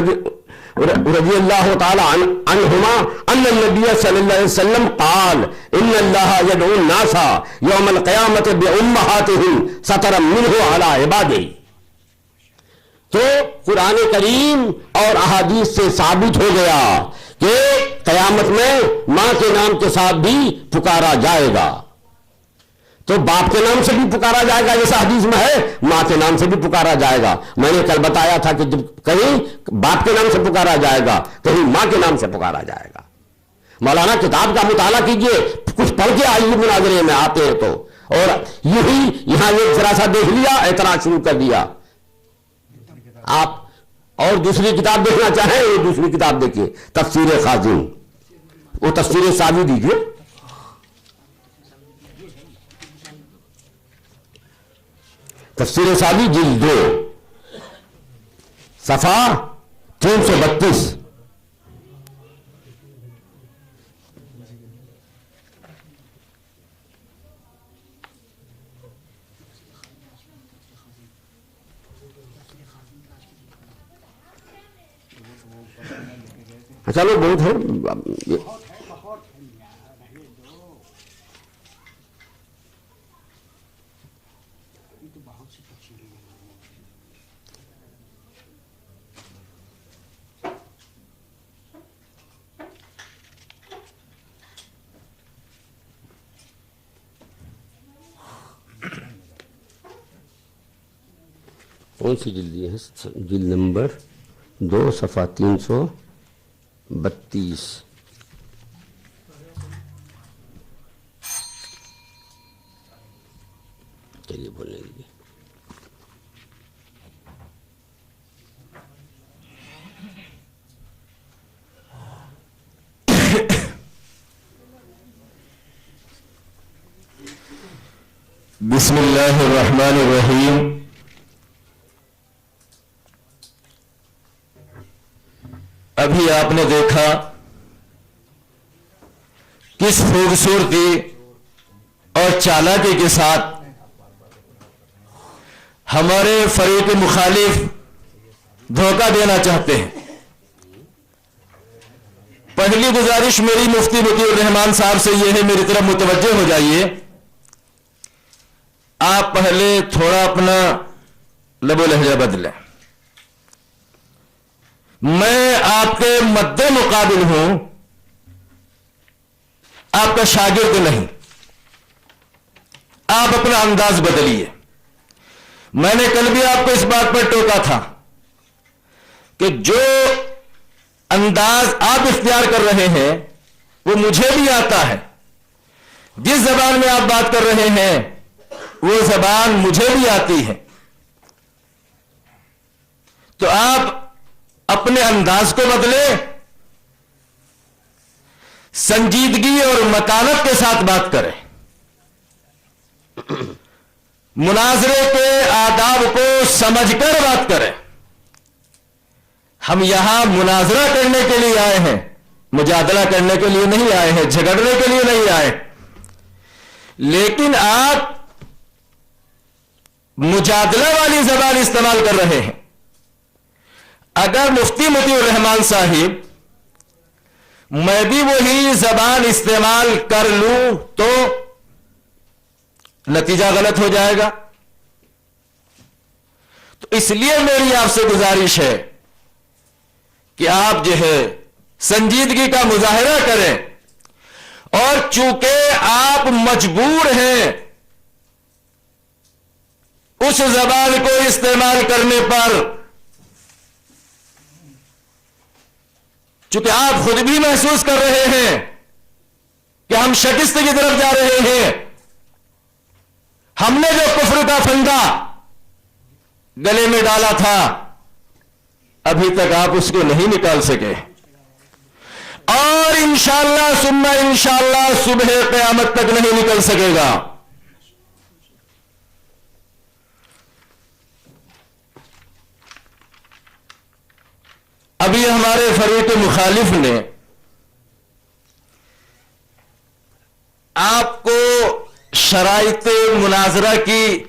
Speaker 4: رضی اللہ تعالی عنہما ان النبی صلی اللہ علیہ وسلم قال ان اللہ يدعو الناس یوم القیامت بأمہاتہم سطرا منہ علی عبادہ. تو قرآن کریم اور احادیث سے ثابت ہو گیا کہ قیامت میں ماں کے نام کے ساتھ بھی پکارا جائے گا. تو باپ کے نام سے بھی پکارا جائے گا جیسا حدیث میں ہے، ماں کے نام سے بھی پکارا جائے گا. میں نے کل بتایا تھا کہ جب کہیں باپ کے نام سے پکارا جائے گا کہیں ماں کے نام سے پکارا جائے گا. مولانا کتاب کا مطالعہ کیجئے، کچھ پڑھ کے آئیے مناظرے میں آتے ہیں تو. اور یہی یہاں یہ ذرا سا دیکھ لیا، اعتراض شروع کر دیا. آپ اور دوسری کتاب دیکھنا چاہیں وہ دوسری کتاب دیکھیے، تفسیر خازن، وہ تفسیر ساوی دیجیے. تفسیر ساوی جلد 2 صفحہ 332. چلو بہت ہے. کون سی جلدی ہے؟ جلد نمبر 2 صفحہ 332. چلیے بولنے دیجیے.
Speaker 3: بسم اللہ الرحمن الرحیم. ابھی آپ نے دیکھا کس خوبصورتی اور چالاکی کے ساتھ ہمارے فریق مخالف دھوکہ دینا چاہتے ہیں. پہلی گزارش میری مفتی مطیع الرحمان صاحب سے یہ ہے، میری طرف متوجہ ہو جائیے. آپ پہلے تھوڑا اپنا لب و لہجہ بدلیں. میں آپ کے مد مقابل ہوں، آپ کا شاگرد نہیں. آپ اپنا انداز بدلیے. میں نے کل بھی آپ کو اس بات پر ٹوکا تھا کہ جو انداز آپ اختیار کر رہے ہیں وہ مجھے بھی آتا ہے. جس زبان میں آپ بات کر رہے ہیں وہ زبان مجھے بھی آتی ہے. تو آپ اپنے انداز کو بدلے، سنجیدگی اور متانت کے ساتھ بات کریں. مناظرے کے آداب کو سمجھ کر بات کریں. ہم یہاں مناظرہ کرنے کے لیے آئے ہیں، مجادلہ کرنے کے لیے نہیں آئے ہیں، جھگڑنے کے لیے نہیں آئے. لیکن آپ مجادلہ والی زبان استعمال کر رہے ہیں. اگر مفتی مطیع الرحمان صاحب میں بھی وہی زبان استعمال کر لوں تو نتیجہ غلط ہو جائے گا. تو اس لیے میری آپ سے گزارش ہے کہ آپ جو ہے سنجیدگی کا مظاہرہ کریں اور چونکہ آپ مجبور ہیں اس زبان کو استعمال کرنے پر، چونکہ آپ خود بھی محسوس کر رہے ہیں کہ ہم شکست کی طرف جا رہے ہیں، ہم نے جو کفر کا پھندا گلے میں ڈالا تھا ابھی تک آپ اس کو نہیں نکال سکے، اور انشاءاللہ ثم انشاءاللہ صبح قیامت تک نہیں نکل سکے گا۔ ابھی ہمارے فریق مخالف نے آپ کو شرائط مناظرہ کی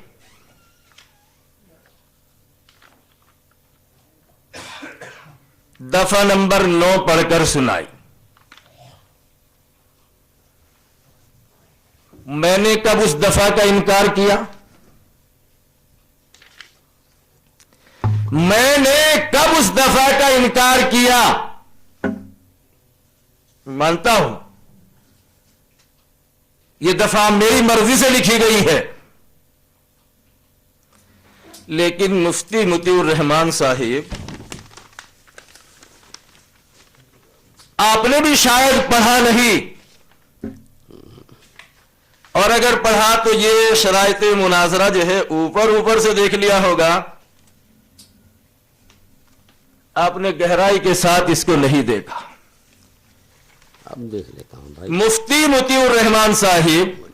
Speaker 3: دفعہ نمبر 9 پڑھ کر سنائی۔ میں نے کب اس دفعہ کا انکار کیا؟ میں نے کب اس دفعہ کا انکار کیا؟ مانتا ہوں یہ دفعہ میری مرضی سے لکھی گئی ہے، لیکن مفتی مطیع الرحمان صاحب آپ نے بھی شاید پڑھا نہیں، اور اگر پڑھا تو یہ شرائط مناظرہ جو ہے اوپر سے دیکھ لیا ہوگا، آپ نے گہرائی کے ساتھ اس کو نہیں دیکھا۔
Speaker 4: اب دیکھ لیتا ہوں بھائی۔
Speaker 3: مفتی مطیع الرحمان صاحب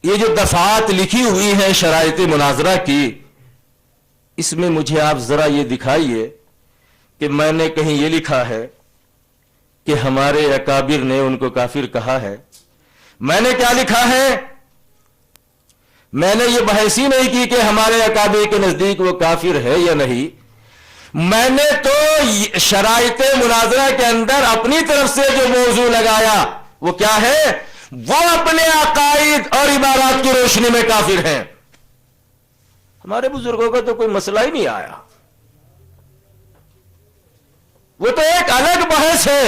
Speaker 3: یہ جو دفعات لکھی ہوئی ہیں شرائط مناظرہ کی، اس میں مجھے آپ ذرا یہ دکھائیے کہ میں نے کہیں یہ لکھا ہے کہ ہمارے اکابر نے ان کو کافر کہا ہے؟ میں نے کیا لکھا ہے؟ میں نے یہ بحث ہی نہیں کی کہ ہمارے اکابر کے نزدیک وہ کافر ہے یا نہیں۔ میں نے تو شرائط مناظرہ کے اندر اپنی طرف سے جو موضوع لگایا وہ کیا ہے؟ وہ اپنے عقائد اور عبادات کی روشنی میں کافر ہیں۔ ہمارے بزرگوں کا تو کوئی مسئلہ ہی نہیں آیا، وہ تو ایک الگ بحث ہے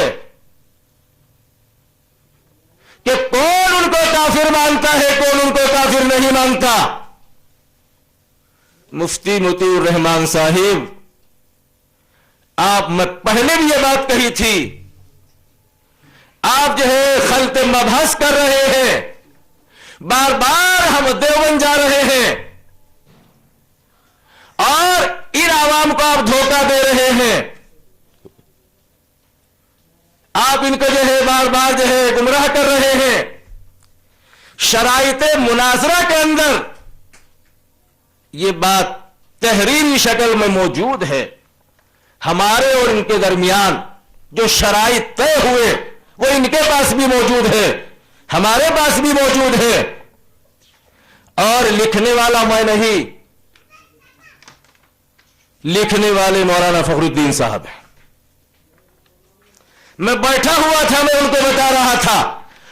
Speaker 3: کہ کون ان کو کافر مانتا ہے، کون ان کو کافر نہیں مانتا۔ مفتی مطیع الرحمان صاحب آپ پہلے بھی یہ بات کہی تھی، آپ جو ہے خلط مبحث کر رہے ہیں، بار بار ہم دیوبند جا رہے ہیں اور ان عوام کو آپ دھوکہ دے رہے ہیں، آپ ان کو جو ہے بار بار جو ہے گمراہ کر رہے ہیں۔ شرائط مناظرہ کے اندر یہ بات تحریری شکل میں موجود ہے، ہمارے اور ان کے درمیان جو شرائط طے ہوئے وہ ان کے پاس بھی موجود ہے، ہمارے پاس بھی موجود ہے، اور لکھنے والا میں نہیں، لکھنے والے مولانا فخر الدین صاحب ہیں۔ میں بیٹھا ہوا تھا، میں ان کو بتا رہا تھا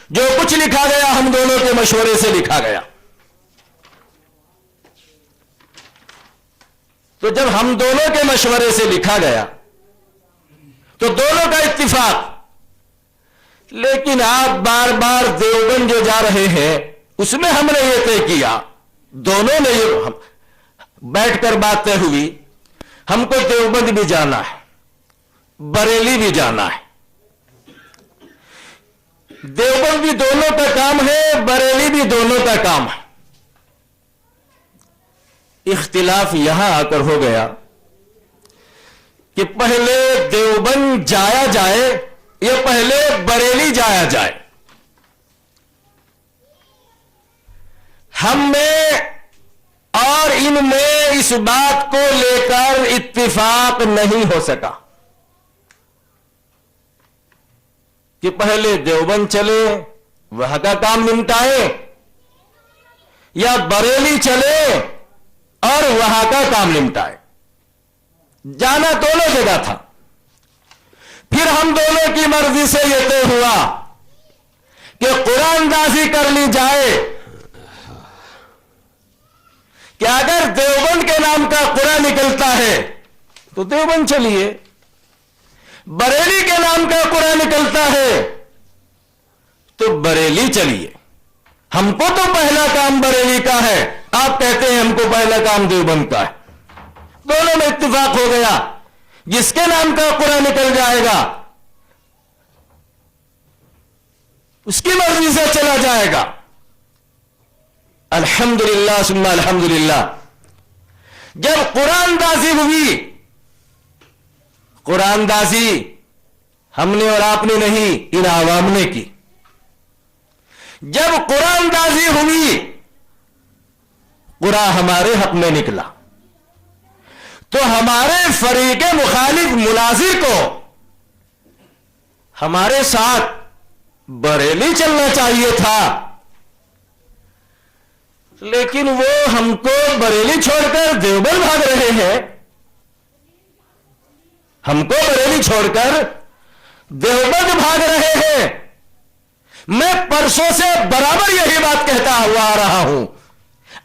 Speaker 3: جو کچھ لکھا گیا ہم دونوں کے مشورے سے لکھا گیا۔ تو جب ہم دونوں کے مشورے سے لکھا گیا تو دونوں کا اتفاق، لیکن آپ بار بار دیوبند جو جا رہے ہیں اس میں ہم نے یہ طے کیا، دونوں نے یہ بیٹھ کر بات طے ہوئی، ہم کو دیوبند بھی جانا ہے، بریلی بھی جانا ہے۔ دیوبند بھی دونوں کا کام ہے، بریلی بھی دونوں کا کام ہے۔ اختلاف یہاں آ کر ہو گیا کہ پہلے دیوبند جایا جائے یا پہلے بریلی جایا جائے۔ ہم میں اور ان میں اس بات کو لے کر اتفاق نہیں ہو سکا کہ پہلے دیوبند چلے وہاں کا کام نمٹائے، یا بریلی چلے اور وہاں کا کام نمٹائے۔ جانا دونوں جگہ تھا۔ پھر ہم دونوں کی مرضی سے یہ طے ہوا کہ قرآن اندازی کر لی جائے کہ اگر دیوبند کے نام کا قرآن نکلتا ہے تو دیوبند چلیے، بریلی کے نام کا قرآن نکلتا ہے تو بریلی چلیے. ہم کو تو پہلا کام بریلی کا ہے, آپ کہتے ہیں ہم کو پہلا کام دیوبند کا ہے. دونوں میں اتفاق ہو گیا. جس کے نام کا قرآن نکل جائے گا اس کی مرضی سے چلا جائے گا. الحمدللہ ثم الحمدللہ. جب قرآن دازی ہوئی, قرآن دازی ہم نے اور آپ نے نہیں, ان عوام نے کی. جب قرآن دازی ہوئی, قرآن ہمارے حق میں نکلا, تو ہمارے فریق مخالف مناظر کو ہمارے ساتھ بریلی چلنا چاہیے تھا, لیکن وہ ہم کو بریلی چھوڑ کر دیوبند بھاگ رہے ہیں. ہم کو بریلی چھوڑ کر دیوبند بھاگ رہے ہیں. میں پرسوں سے برابر یہی بات کہتا ہوا آ رہا ہوں.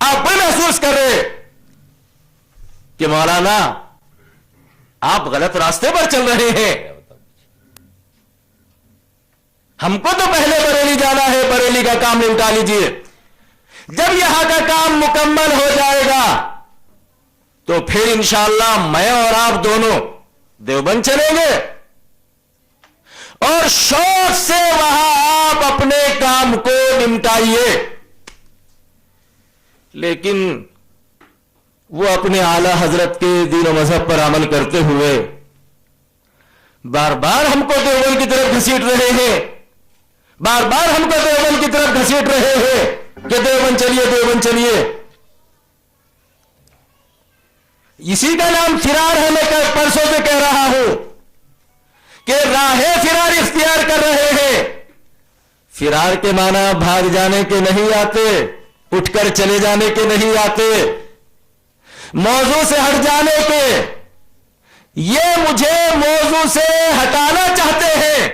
Speaker 3: آپ بھی محسوس کر رہے کہ مولانا آپ غلط راستے پر چل رہے ہیں. ہم کو تو پہلے بریلی جانا ہے, بریلی کا کام نمٹا لیجیے. جب یہاں کا کام مکمل ہو جائے گا تو پھر انشاءاللہ میں اور آپ دونوں دیوبند چلیں گے, اور شوق سے وہاں آپ اپنے کام کو نمٹائیے. لیکن وہ اپنے اعلی حضرت کے دین و مذہب پر عمل کرتے ہوئے بار بار ہم کو دیوبند کی طرف گھسیٹ رہے ہیں, بار بار ہم کو دیوبند کی طرف گھسیٹ رہے ہیں کہ دیوبند چلیے, دیوبند چلیے. اسی کا نام فرار ہے. میں پرسوں سے کہہ رہا ہوں کہ راہ فرار اختیار کر رہے ہیں. فرار کے معنی بھاگ جانے کے نہیں آتے, اٹھ کر چلے جانے کے نہیں آتے, موضوع سے ہٹ جانے کے. یہ مجھے موضوع سے ہٹانا چاہتے ہیں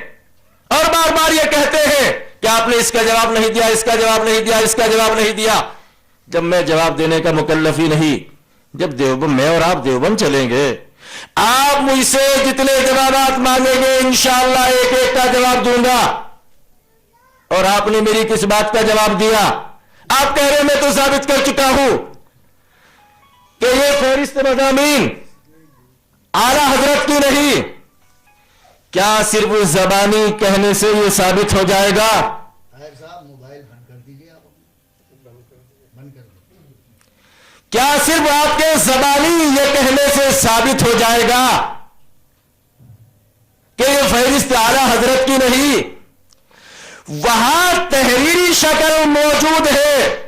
Speaker 3: اور بار بار یہ کہتے ہیں کہ آپ نے اس کا جواب نہیں دیا, اس کا جواب نہیں دیا, اس کا جواب نہیں دیا. جب میں جواب دینے کا مکلف ہی نہیں, جب دیوبند میں اور آپ دیوبند چلیں گے, آپ مجھ سے جتنے جوابات مانگیں گے انشاءاللہ ایک ایک کا جواب دوں گا. اور آپ نے میری کس بات کا جواب دیا؟ آپ کہہ رہے میں تو ثابت کر چکا ہوں کہ یہ فہرست مضامین اعلی حضرت کی نہیں. کیا صرف زبانی کہنے سے یہ ثابت ہو جائے گا؟
Speaker 2: صاحب موبائل بند کر دیجیے, آپ بند کر دیجیے.
Speaker 3: کیا صرف آپ کے زبانی یہ کہنے سے ثابت ہو جائے گا کہ یہ فہرست اعلی حضرت کی نہیں؟ وہاں تحریری شکل موجود ہے.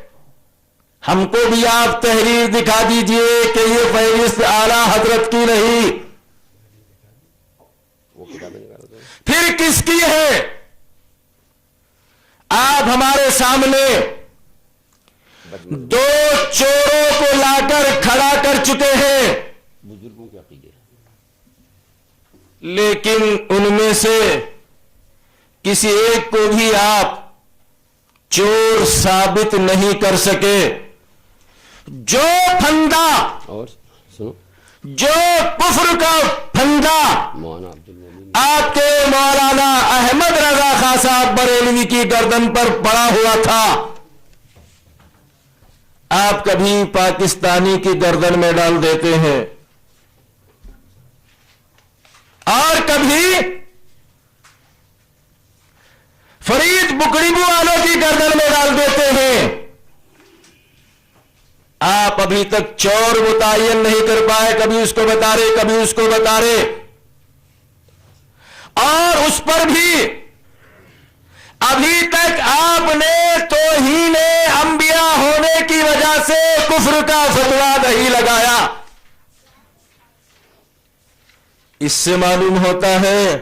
Speaker 3: ہم کو بھی آپ تحریر دکھا دیجئے کہ یہ فہرست اعلی حضرت کی نہیں. پھر کس کی ہے؟ آپ ہمارے سامنے دو چوروں کو لا کر کھڑا کر چکے ہیں,
Speaker 4: بزرگوں کے عقیدے,
Speaker 3: لیکن ان میں سے کسی ایک کو بھی آپ چور ثابت نہیں کر سکے. جو پھندا,
Speaker 4: اور سنو,
Speaker 3: جو کفر کا پھندا
Speaker 4: مولانا عبدالمومن
Speaker 3: آپ کے مولانا احمد رضا خان صاحب بریلوی کی گردن پر پڑا ہوا تھا, آپ کبھی پاکستانی کی گردن میں ڈال دیتے ہیں اور کبھی فرید بکڑی والوں کی گردن میں ڈال دیتے ہیں. آپ ابھی تک چور متعین نہیں کر پائے, کبھی اس کو بتا رہے, کبھی اس کو بتا رہے, اور اس پر بھی ابھی تک آپ نے توہین انبیاء ہونے کی وجہ سے کفر کا فتویٰ نہیں لگایا. اس سے معلوم ہوتا ہے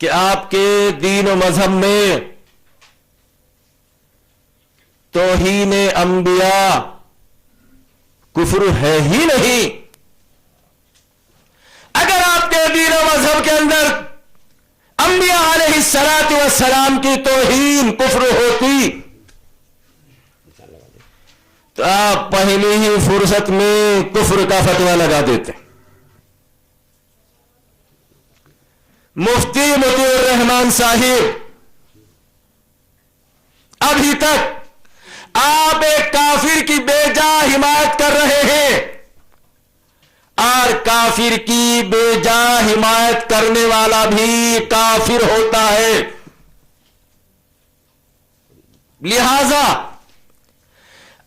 Speaker 3: کہ آپ کے دین و مذہب میں توہین انبیاء کفر ہے ہی نہیں. اگر آپ کے دین و مذہب کے اندر انبیاء علیہ الصلوۃ والسلام کی توہین کفر ہوتی تو آپ پہلی ہی فرصت میں کفر کا فتویٰ لگا دیتے. مفتی مطیع الرحمان صاحب، ابھی تک آپ ایک کافر کی بے جا حمایت کر رہے ہیں، اور کافر کی بے جا حمایت کرنے والا بھی کافر ہوتا ہے، لہذا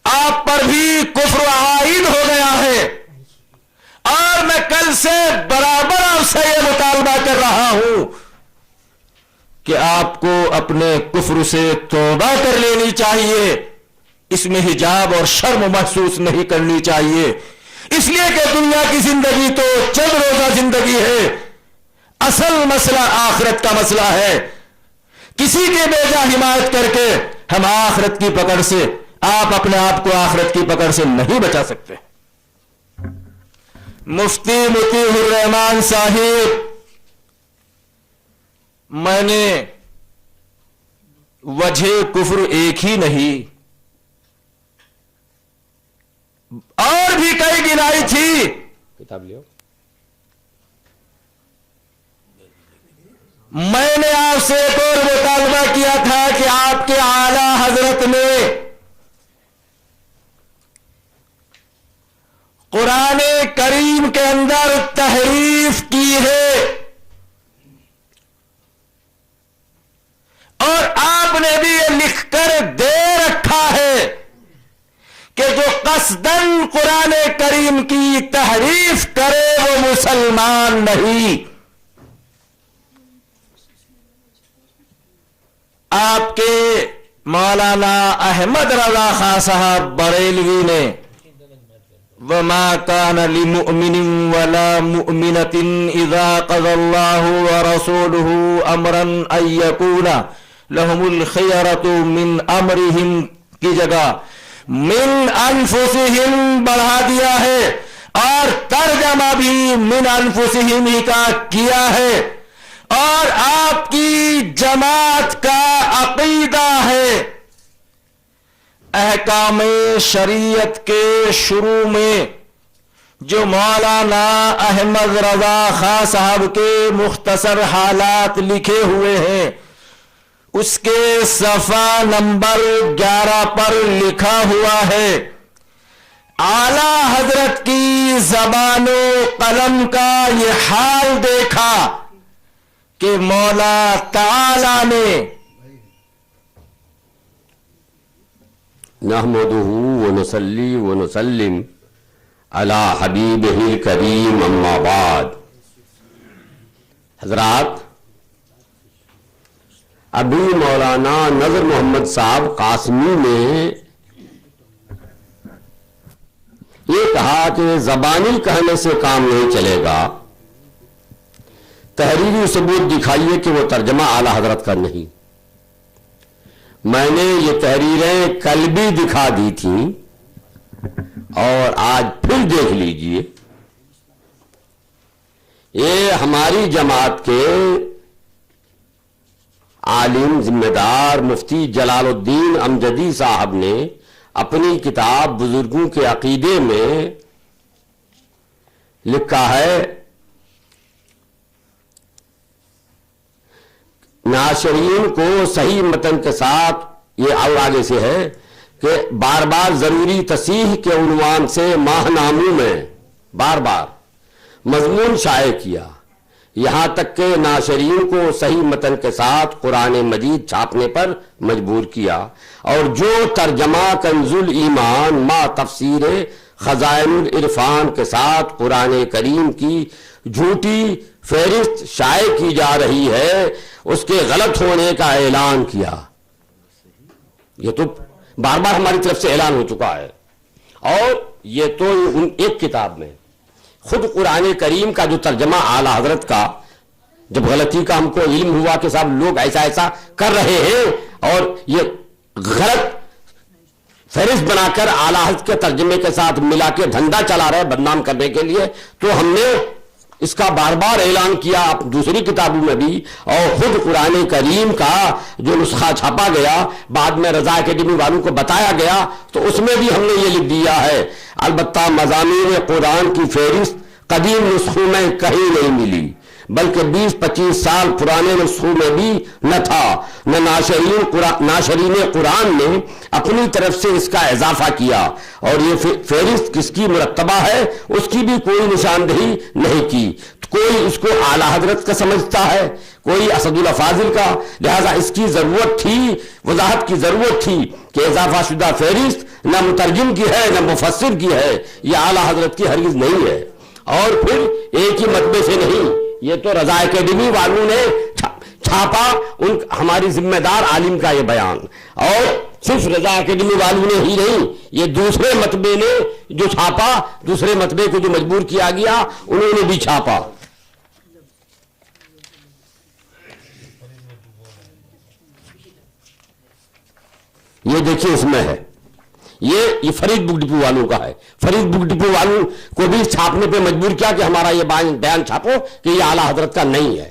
Speaker 3: آپ پر بھی کفر عائد ہو گیا ہے، اور میں کل سے برابر آپ سے یہ مطالبہ کر رہا ہوں کہ آپ کو اپنے کفر سے توبہ کر لینی چاہیے، اس میں حجاب اور شرم محسوس نہیں کرنی چاہیے، اس لیے کہ دنیا کی زندگی تو چند روزہ زندگی ہے، اصل مسئلہ آخرت کا مسئلہ ہے۔ کسی کے بے جا حمایت کر کے ہم آخرت کی پکڑ سے، آپ اپنے آپ کو آخرت کی پکڑ سے نہیں بچا سکتے۔ مفتی مطیع الرحمان صاحب، میں نے وجہ کفر ایک ہی نہیں اور بھی کئی گنائی تھی،
Speaker 4: کتاب لیو۔
Speaker 3: میں نے آپ سے ایک اور مطالبہ کیا تھا کہ آپ کے اعلی حضرت نے قرآن کریم کے اندر تحریف کی ہے، اور آپ نے بھی یہ لکھ کر دے رکھا ہے کہ جو قصداً قرآن کریم کی تحریف کرے وہ مسلمان نہیں۔ آپ کے مولانا احمد رضا خان صاحب بریلوی نے وَمَا كَانَ لِمُؤْمِنٍ وَلَا مُؤْمِنَةٍ إِذَا قَضَى اللَّهُ وَرَسُولُهُ أَمْرًا أَن يَكُونَ لَهُمُ الْخِيَرَةُ مِنْ أَمْرِهِمْ کی جگہ مِنْ أَنفُسِهِمْ بڑھا دیا ہے، اور ترجمہ بھی مِنْ أَنفُسِهِمْ ہی کا کیا ہے، اور آپ کی جماعت کا عقیدہ ہے احکام شریعت کے شروع میں جو مولانا احمد رضا خان صاحب کے مختصر حالات لکھے ہوئے ہیں، اس کے صفحہ نمبر 11 پر لکھا ہوا ہے، اعلی حضرت کی زبان و قلم کا یہ حال دیکھا کہ مولا تعالی نے
Speaker 4: نحمده ونصلي ونسلم على حبیبہ الکریم اما بعد۔ حضرات، ابھی مولانا نذر محمد صاحب قاسمی نے یہ کہا کہ زبانی کہنے سے کام نہیں چلے گا، تحریری ثبوت دکھائیے کہ وہ ترجمہ اعلی حضرت کا نہیں۔ میں نے یہ تحریریں کل بھی دکھا دی تھیں اور آج پھر دیکھ لیجئے، یہ ہماری جماعت کے عالم ذمہ دار مفتی جلال الدین امجدی صاحب نے اپنی کتاب بزرگوں کے عقیدے میں لکھا ہے، ناشرین کو صحیح متن کے ساتھ، یہ اور آگے سے ہے کہ بار بار ضروری تصحیح کے عنوان سے ماہ ناموں میں بار بار مضمون شائع کیا، یہاں تک کہ ناشرین کو صحیح متن کے ساتھ قرآن مجید چھاپنے پر مجبور کیا، اور جو ترجمہ کنز الایمان ما تفسیر خزائن العرفان کے ساتھ قرآن کریم کی جھوٹی فہرست شائع کی جا رہی ہے، اس کے غلط ہونے کا اعلان کیا۔ یہ تو بار بار ہماری طرف سے اعلان ہو چکا ہے، اور یہ تو ایک کتاب میں خود قرآن کریم کا جو ترجمہ اعلی حضرت کا جب غلطی کا ہم کو علم ہوا کہ صاحب لوگ ایسا ایسا کر رہے ہیں اور یہ غلط فہرست بنا کر اعلی حضرت کے ترجمے کے ساتھ ملا کے دھندا چلا رہے بدنام کرنے کے لیے، تو ہم نے اس کا بار بار اعلان کیا دوسری کتابوں میں بھی، اور خود قرآن کریم کا جو نسخہ چھاپا گیا بعد میں رضا اکیڈمی والوں کو بتایا گیا، تو اس میں بھی ہم نے یہ لکھ دیا ہے، البتہ مضامین قرآن کی فہرست قدیم نسخوں میں کہیں نہیں ملی، بلکہ 20-25 سال پرانے نسخوں میں بھی نہ تھا، نہ ناشرین قرآن نے اپنی طرف سے اس کا اضافہ کیا، اور یہ فہرست کس کی مرتبہ ہے اس کی بھی کوئی نشاندہی نہیں کی۔ کوئی اس کو اعلیٰ حضرت کا سمجھتا ہے، کوئی اسد اللہ فاضل کا، لہذا اس کی ضرورت تھی، وضاحت کی ضرورت تھی کہ اضافہ شدہ فہرست نہ مترجم کی ہے نہ مفسر کی ہے، یہ اعلیٰ حضرت کی ہرگز نہیں ہے۔ اور پھر ایک ہی مطبع سے نہیں، یہ تو رضا اکیڈمی والوں نے چھاپا، ہماری ذمہ دار عالم کا یہ بیان، اور صرف رضا اکیڈمی والوں نے ہی نہیں، یہ دوسرے مطبع نے جو چھاپا، دوسرے مطبع کو جو مجبور کیا گیا انہوں نے بھی چھاپا۔ یہ دیکھیے اس میں ہے، یہ فرید بک ڈپو والوں کا ہے، فرید بک ڈپو والوں کو بھی چھاپنے پہ مجبور کیا کہ ہمارا یہ بیان چھاپو کہ یہ اعلیٰ حضرت کا نہیں ہے،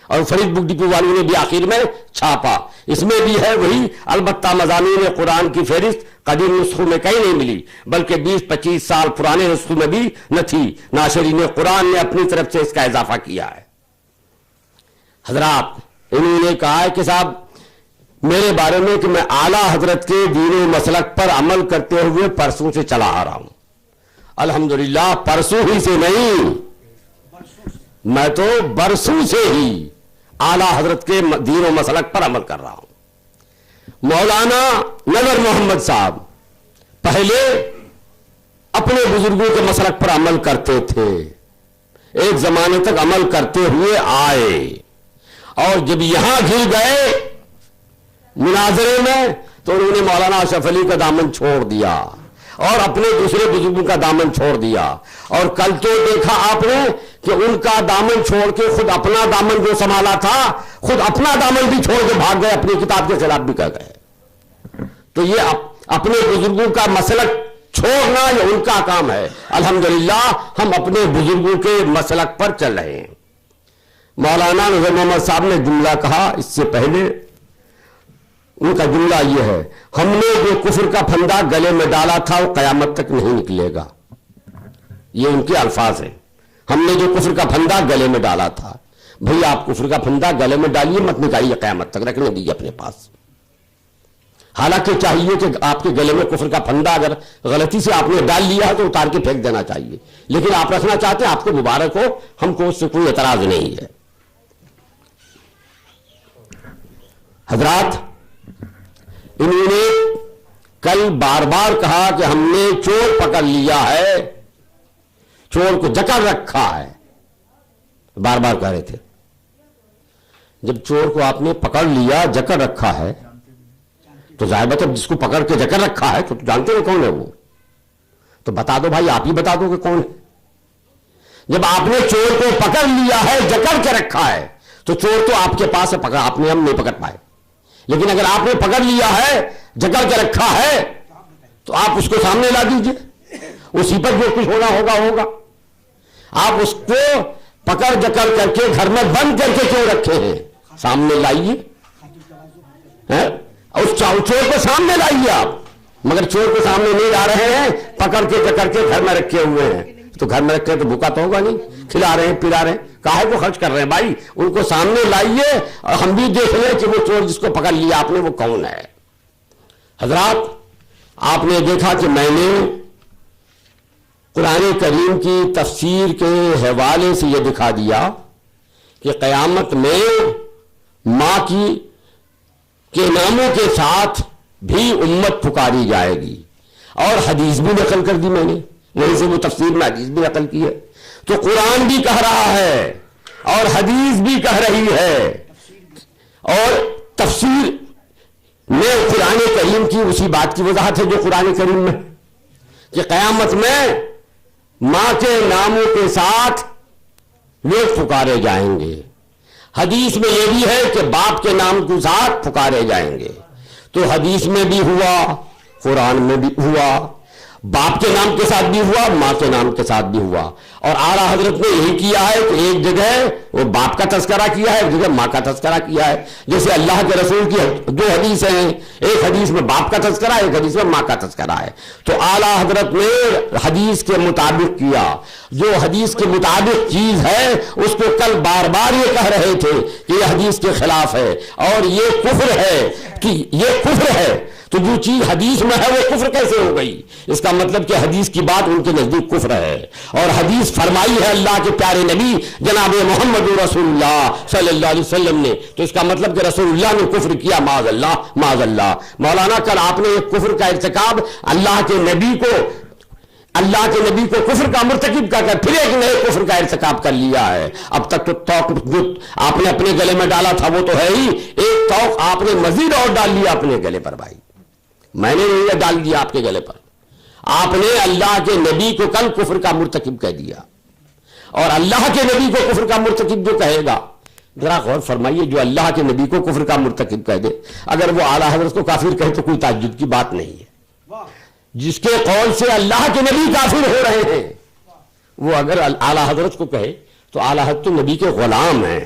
Speaker 4: اور فرید بک ڈپو والوں نے بھی آخر میں چھاپا۔ اس میں بھی ہے وہی، البتہ مضامین قرآن کی فہرست قدیم نسخوں میں کہیں نہیں ملی، بلکہ 20-25 سال پرانے نسخوں میں بھی نہ تھی، ناشرین قرآن نے اپنی طرف سے اس کا اضافہ کیا ہے۔ حضرات انہوں نے کہا ہے کہ صاحب میرے بارے میں کہ میں اعلیٰ حضرت کے دین و مسلک پر عمل کرتے ہوئے پرسوں سے چلا آ رہا ہوں۔ الحمدللہ پرسوں ہی سے نہیں، میں تو برسوں سے ہی اعلیٰ حضرت کے دین و مسلک پر عمل کر رہا ہوں۔ مولانا نظر محمد صاحب پہلے اپنے بزرگوں کے مسلک پر عمل کرتے تھے، ایک زمانے تک عمل کرتے ہوئے آئے، اور جب یہاں گر گئے مناظرے میں تو انہوں نے مولانا اشرف علی کا دامن چھوڑ دیا اور اپنے دوسرے بزرگوں کا دامن چھوڑ دیا، اور کل تو دیکھا آپ نے کہ ان کا دامن چھوڑ کے خود اپنا دامن جو سنبھالا تھا، خود اپنا دامن بھی چھوڑ کے بھاگ گئے، اپنی کتاب کے خلاف بھی کہہ گئے۔ تو یہ اپنے بزرگوں کا مسلک چھوڑنا یہ ان کا کام ہے۔ الحمدللہ ہم اپنے بزرگوں کے مسلک پر چل رہے ہیں۔ مولانا نظر محمد صاحب نے جملہ کہا اس سے پہلے، ان کا جملہ یہ ہے، ہم نے جو کفر کا پھندا گلے میں ڈالا تھا وہ قیامت تک نہیں نکلے گا۔ یہ ان کے الفاظ ہیں، ہم نے جو کفر کا پھندا گلے میں ڈالا تھا۔ بھئی آپ کفر کا پھندا گلے میں ڈالیے، مت نکالیے، قیامت تک رکھنے دیجیے اپنے پاس۔ حالانکہ چاہیے کہ آپ کے گلے میں کفر کا پھندا اگر غلطی سے آپ نے ڈال لیا ہے تو اتار کے پھینک دینا چاہیے، لیکن آپ رکھنا چاہتے ہیں، آپ کو مبارک ہو، ہم کو اس سے کوئی اعتراض نہیں ہے۔ حضرات انہوں نے کل بار بار کہا کہ ہم نے چور پکڑ لیا ہے، چور کو جکڑ رکھا ہے، بار بار کہہ رہے تھے۔ جب چور کو آپ نے پکڑ لیا، جکڑ رکھا ہے، تو ظاہر بات ہے جس کو پکڑ کے جکڑ رکھا ہے تو جانتے ہیں کون ہے وہ، تو بتا دو بھائی، آپ ہی بتا دو کہ کون ہے۔ جب آپ نے چور کو پکڑ لیا ہے، جکڑ کے رکھا ہے، تو چور تو آپ کے پاس ہے، پکڑ آپ نے، ہم نہیں پکڑ پائے، لیکن اگر آپ نے پکڑ لیا ہے، جکڑ کے رکھا ہے، تو آپ اس کو سامنے لا دیجئے، اسی پر جو کچھ ہونا ہوگا۔ آپ اس کو پکڑ جکڑ کر کے گھر میں بند کر کے کیوں رکھے ہیں؟ سامنے لائیے، اس چور کو سامنے لائیے آپ، مگر چور کو سامنے نہیں لا رہے ہیں، پکڑ کے جکڑ کے گھر میں رکھے ہوئے ہیں۔ تو گھر میں رکھتے ہیں تو بھوکا تو ہوگا نہیں، کھلا رہے ہیں، پلا رہے ہیں، کاہے کو خرچ کر رہے ہیں بھائی؟ ان کو سامنے لائیے اور ہم بھی دیکھ لیں کہ وہ چور جس کو پکڑ لیا آپ نے وہ کون ہے۔ حضرات آپ نے دیکھا کہ میں نے قرآن کریم کی تفسیر کے حوالے سے یہ دکھا دیا کہ قیامت میں ماں کے ناموں کے ساتھ بھی امت پکاری جائے گی، اور حدیث بھی نقل کر دی میں نے، وہیں سے وہ تفسیر میں حدیث بھی نقل کی ہے۔ تو قرآن بھی کہہ رہا ہے اور حدیث بھی کہہ رہی ہے، اور تفسیر میں قرآن کریم کی اسی بات کی وضاحت ہے جو قرآن کریم میں، کہ قیامت میں ماں کے ناموں کے ساتھ لوگ پکارے جائیں گے۔ حدیث میں یہ بھی ہے کہ باپ کے نام کے ساتھ پکارے جائیں گے، تو حدیث میں بھی ہوا، قرآن میں بھی ہوا۔ باپ کے نام کے ساتھ بھی ہوا، ماں کے نام کے ساتھ بھی ہوا، اور اعلیٰ حضرت نے یہی کیا ہے کہ ایک جگہ وہ باپ کا تذکرہ کیا ہے، ایک جگہ ماں کا تذکرہ کیا ہے. جیسے اللہ کے رسول کی دو حدیثیں ہیں، ایک حدیث میں باپ کا تذکرہ ہے، ایک حدیث میں ماں کا تذکرہ ہے. تو اعلیٰ حضرت نے حدیث کے مطابق کیا. جو حدیث کے مطابق چیز ہے اس کو کل بار بار یہ کہہ رہے تھے کہ یہ حدیث کے خلاف ہے اور یہ کفر ہے، کہ یہ کفر ہے. تو جو چیز حدیث میں ہے وہ کفر کیسے ہو گئی؟ اس کا مطلب کہ حدیث کی بات ان کے نزدیک کفر ہے. اور حدیث فرمائی ہے اللہ کے پیارے نبی جناب محمد رسول اللہ صلی اللہ علیہ وسلم نے، تو اس کا مطلب کہ رسول اللہ نے کفر کیا، معاذ اللہ معاذ اللہ. مولانا کل آپ نے ایک کفر کا ارتکاب اللہ کے نبی کو کفر کا مرتکب کر کر پھر ایک نئے کفر کا ارتکاب کر لیا ہے. اب تک تو توق جو آپ نے اپنے گلے میں ڈالا تھا وہ تو ہے ہی، ایک توق آپ نے مزید اور ڈال لیا اپنے گلے پر. بھائی میں نے نہیں ڈال دیا آپ کے گلے پر، آپ نے اللہ کے نبی کو کل کفر کا مرتکب کہہ دیا. اور اللہ کے نبی کو کفر کا مرتکب جو کہے گا، ذرا غور فرمائیے، جو اللہ کے نبی کو کفر کا مرتکب کہہ دے، اگر وہ اعلیٰ حضرت کو کافر کہے تو کوئی تعجب کی بات نہیں ہے. جس کے قول سے اللہ کے نبی کافر ہو رہے ہیں، وہ اگر اعلیٰ حضرت کو کہے تو اعلیٰ حضرت تو نبی کے غلام ہیں،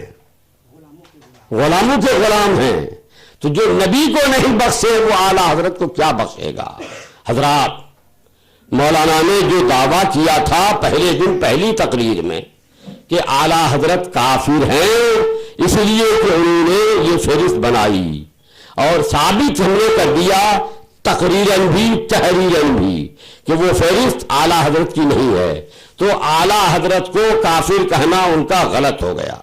Speaker 4: غلاموں کے غلام ہیں. تو جو نبی کو نہیں بخشے وہ اعلیٰ حضرت کو کیا بخشے گا؟ حضرات، مولانا نے جو دعویٰ کیا تھا پہلے دن پہلی تقریر میں کہ اعلیٰ حضرت کافر ہیں، اس لیے کہ انہوں نے یہ فہرست بنائی، اور ثابت ہم نے کر دیا تقریراً بھی تحریراً بھی کہ وہ فہرست اعلیٰ حضرت کی نہیں ہے. تو اعلیٰ حضرت کو کافر کہنا ان کا غلط ہو گیا،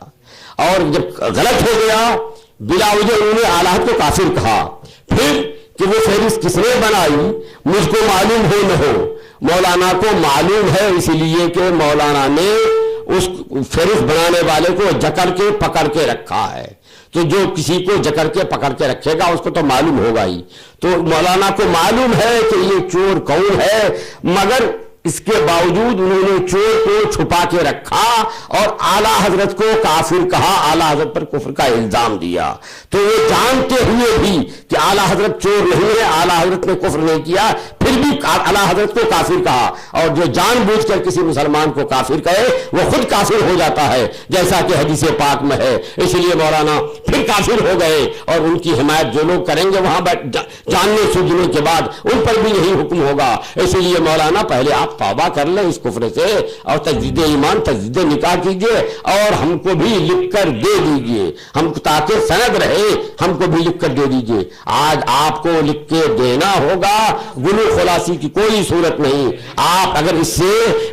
Speaker 4: اور جب غلط ہو گیا بلا وجہ انہوں نے اعلیٰ حضرت کو کافر کہا. پھر کہ وہ فہرست کس نے بنائی مجھ کو معلوم ہو نہ ہو، مولانا کو معلوم ہے، اس لیے کہ مولانا نے اس فہرست بنانے والے کو جکڑ کے پکڑ کے رکھا ہے. تو جو کسی کو جکڑ کے پکڑ کے رکھے گا اس کو تو معلوم ہوگا ہی. تو مولانا کو معلوم ہے کہ یہ چور کون ہے، مگر اس کے باوجود انہوں نے چور کو چھپا کے رکھا اور اعلیٰ حضرت کو کافر کہا، اعلیٰ حضرت پر کفر کا الزام دیا. تو وہ جانتے ہوئے بھی کہ اعلیٰ حضرت چور نہیں ہے، اعلیٰ حضرت نے کفر نہیں کیا، پھر بھی اعلیٰ حضرت کو کافر کہا. اور جو جان بوجھ کر کسی مسلمان کو کافر کہے وہ خود کافر ہو جاتا ہے، جیسا کہ حدیث پاک میں ہے. اس لیے مولانا پھر کافر ہو گئے، اور ان کی حمایت جو لوگ کریں گے وہاں جاننے سوچنے کے بعد ان پر بھی یہی حکم ہوگا. اس لیے مولانا پہلے آپ توبہ کر لیں اس کفر سے، اور تجدید ایمان تجدید نکاح کیجئے، اور ہم کو بھی لکھ کر دے دیجئے، ہم تاکہ سند رہے ہم کو بھی لکھ کر دے دیجئے. آج آپ کو لکھ کے دینا ہوگا، گلو خلاصی کی کوئی صورت نہیں. آپ اگر اس سے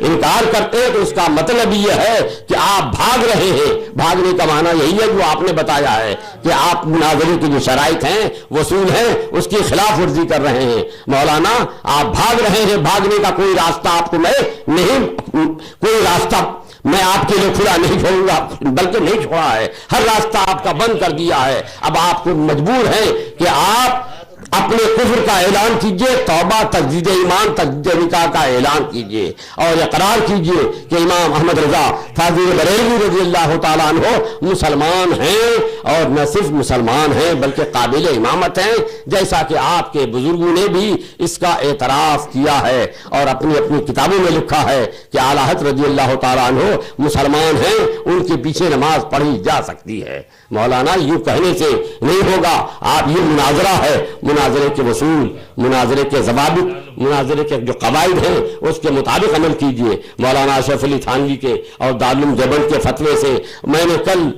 Speaker 4: انکار کرتے ہیں تو اس کا مطلب یہ ہے کہ آپ بھاگ رہے ہیں. بھاگنے کا معنی یہی ہے جو آپ نے بتایا ہے کہ آپ مناظرے کی جو شرائط ہیں وصول ہیں اس کی خلاف ورزی کر رہے ہیں. مولانا آپ بھاگ رہے ہیں، بھاگنے کا کوئی راستہ آپ کو میں نہیں، کوئی راستہ میں آپ کے لیے کھلا نہیں چھوڑوں گا، بلکہ نہیں چھوڑا ہے، ہر راستہ آپ کا بند کر دیا ہے. اب آپ کو مجبور ہیں کہ آپ اپنے کفر کا اعلان کیجئے، توبہ تجدید ایمان تجدید نکاح کا اعلان کیجئے، اور اقرار کیجئے کہ امام احمد رضا فاضل بریلوی رضی اللہ تعالیٰ عنہ مسلمان ہیں، اور نہ صرف مسلمان ہیں بلکہ قابل امامت ہیں، جیسا کہ آپ کے بزرگوں نے بھی اس کا اعتراف کیا ہے اور اپنی اپنی کتابوں میں لکھا ہے کہ اعلیٰ حضرت رضی اللہ تعالیٰ عنہ مسلمان ہیں، ان کے پیچھے نماز پڑھی جا سکتی ہے. مولانا یوں کہنے سے نہیں ہوگا. آپ یہ مناظرہ ہے، مناظرے کے وصول، مناظرے کے ضوابط، مناظرے کے جو قواعد ہیں اس کے مطابق عمل کیجئے. مولانا اشرف علی تھانوی کے اور دارالعلوم دیوبند کے فتوے سے میں نے کل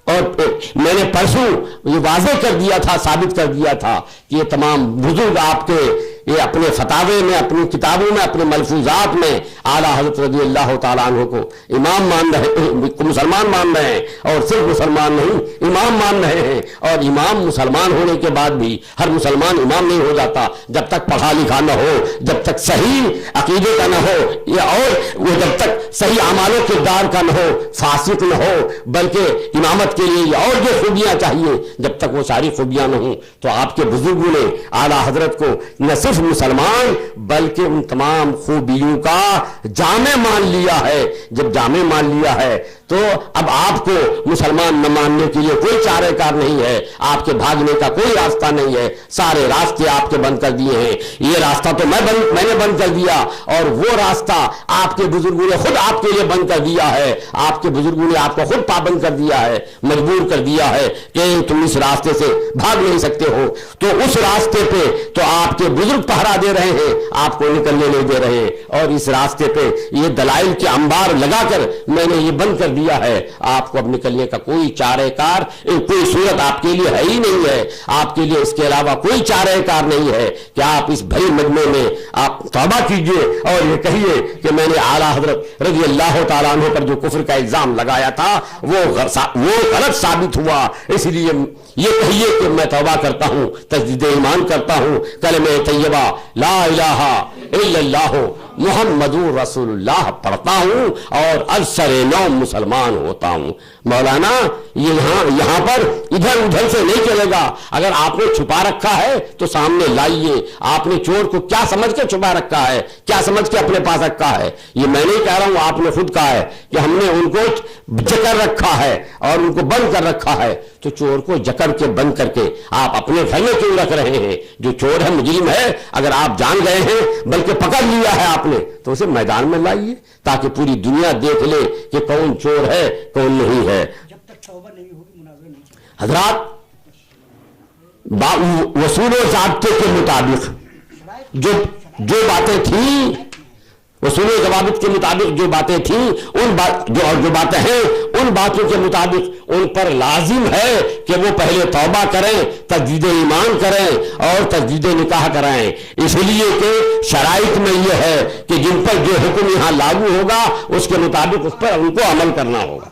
Speaker 4: اور میں نے پرسوں یہ واضح کر دیا تھا، ثابت کر دیا تھا کہ یہ تمام بزرگ آپ کے یہ اپنے فتاوے میں، اپنی کتابوں میں، اپنے ملفوظات میں اعلیٰ حضرت رضی اللہ تعالیٰ عنہ کو امام مان رہے ہیں، مسلمان مان رہے ہیں، اور صرف مسلمان نہیں امام مان رہے ہیں. اور امام مسلمان ہونے کے بعد بھی ہر مسلمان امام نہیں ہو جاتا جب تک پڑھا لکھا نہ ہو، جب تک صحیح عقیدے کا نہ ہو، یا اور وہ جب تک صحیح اعمال و کردار کا نہ ہو، فاسق نہ ہو، بلکہ امامت کے لیے اور جو خوبیاں چاہیے جب تک وہ ساری خوبیاں نہ ہوں. تو آپ کے بزرگوں نے اعلیٰ حضرت کو نہ صرف صرف مسلمان بلکہ ان تمام خوبیوں کا جامع مان لیا ہے. جب جامع مان لیا ہے تو اب آپ کو مسلمان نہ ماننے کے لیے کوئی چارہ کار نہیں ہے, آپ کے بھاگنے کا کوئی راستہ نہیں ہے. سارے راستے آپ کے بند کر دیے ہیں. یہ راستہ تو میں نے بند کر دیا, اور وہ راستہ آپ کے بزرگوں نے خود آپ کے لیے بند کر دیا ہے. آپ کے بزرگوں نے آپ کو خود پابند کر دیا ہے, مجبور کر دیا ہے کہ تم اس راستے سے بھاگ نہیں سکتے ہو. تو اس راستے پہ تو آپ کے بزرگ پہرا دے رہے ہیں, آپ کو نکلنے نہیں دے رہے, اور اس راستے پہ یہ دلائل کے انبار لگا کر میں نے یہ بند کر دیا ہے. آپ کو اب نکلنے کا کوئی چارہ کار, کوئی صورت آپ کے لیے ہے ہی نہیں ہے. آپ کے لیے اس کے علاوہ کوئی چارہ کار نہیں ہے کہ آپ اس بھری مجمع میں آپ توبہ کیجئے اور یہ کہیے کہ میں نے اعلیٰ حضرت رضی اللہ تعالیٰ عنہ پر جو کفر کا الزام لگایا تھا وہ غلط ثابت ہوا, اس لیے یہ کہیے کہ میں توبہ کرتا ہوں, تجدید ایمان کرتا ہوں, کلمہ طیبہ لا الہ الا اللہ محمد رسول اللہ پڑھتا ہوں اور ازسر نو مسلمان ہوتا ہوں. مولانا یہاں پر ادھر ادھر سے نہیں چلے گا. اگر آپ نے چھپا رکھا ہے تو سامنے لائیے. آپ نے چور کو کیا سمجھ کے چھپا رکھا ہے, کیا سمجھ کے اپنے پاس رکھا ہے؟ یہ میں نہیں کہہ رہا ہوں, آپ نے خود کہا ہے کہ ہم نے ان کو جکڑ رکھا ہے اور ان کو بند کر رکھا ہے. تو چور کو جکڑ کے بند کر کے آپ اپنے گھر میں کیوں رکھ رہے ہیں؟ جو چور ہے, مجرم ہے, اگر آپ جان گئے ہیں بلکہ پکڑ لیا ہے آپ نے, تو اسے میدان میں لائیے تاکہ پوری دنیا دیکھ لے کہ کون چور ہے کون نہیں ہے.
Speaker 5: جب تک توبہ نہیں ہوگی مناظرہ نہیں چلے گا.
Speaker 4: حضرات, وصول و ضابطے کے مطابق جو باتیں تھیں, اصول و ضوابط کے مطابق جو باتیں تھیں, جو باتیں ہیں, ان باتوں کے مطابق ان پر لازم ہے کہ وہ پہلے توبہ کریں, تجدید ایمان کریں اور تجدید نکاح کرائیں. اس لیے کہ شرائط میں یہ ہے کہ جن پر جو حکم یہاں لاگو ہوگا اس کے مطابق اس پر ان کو عمل کرنا ہوگا.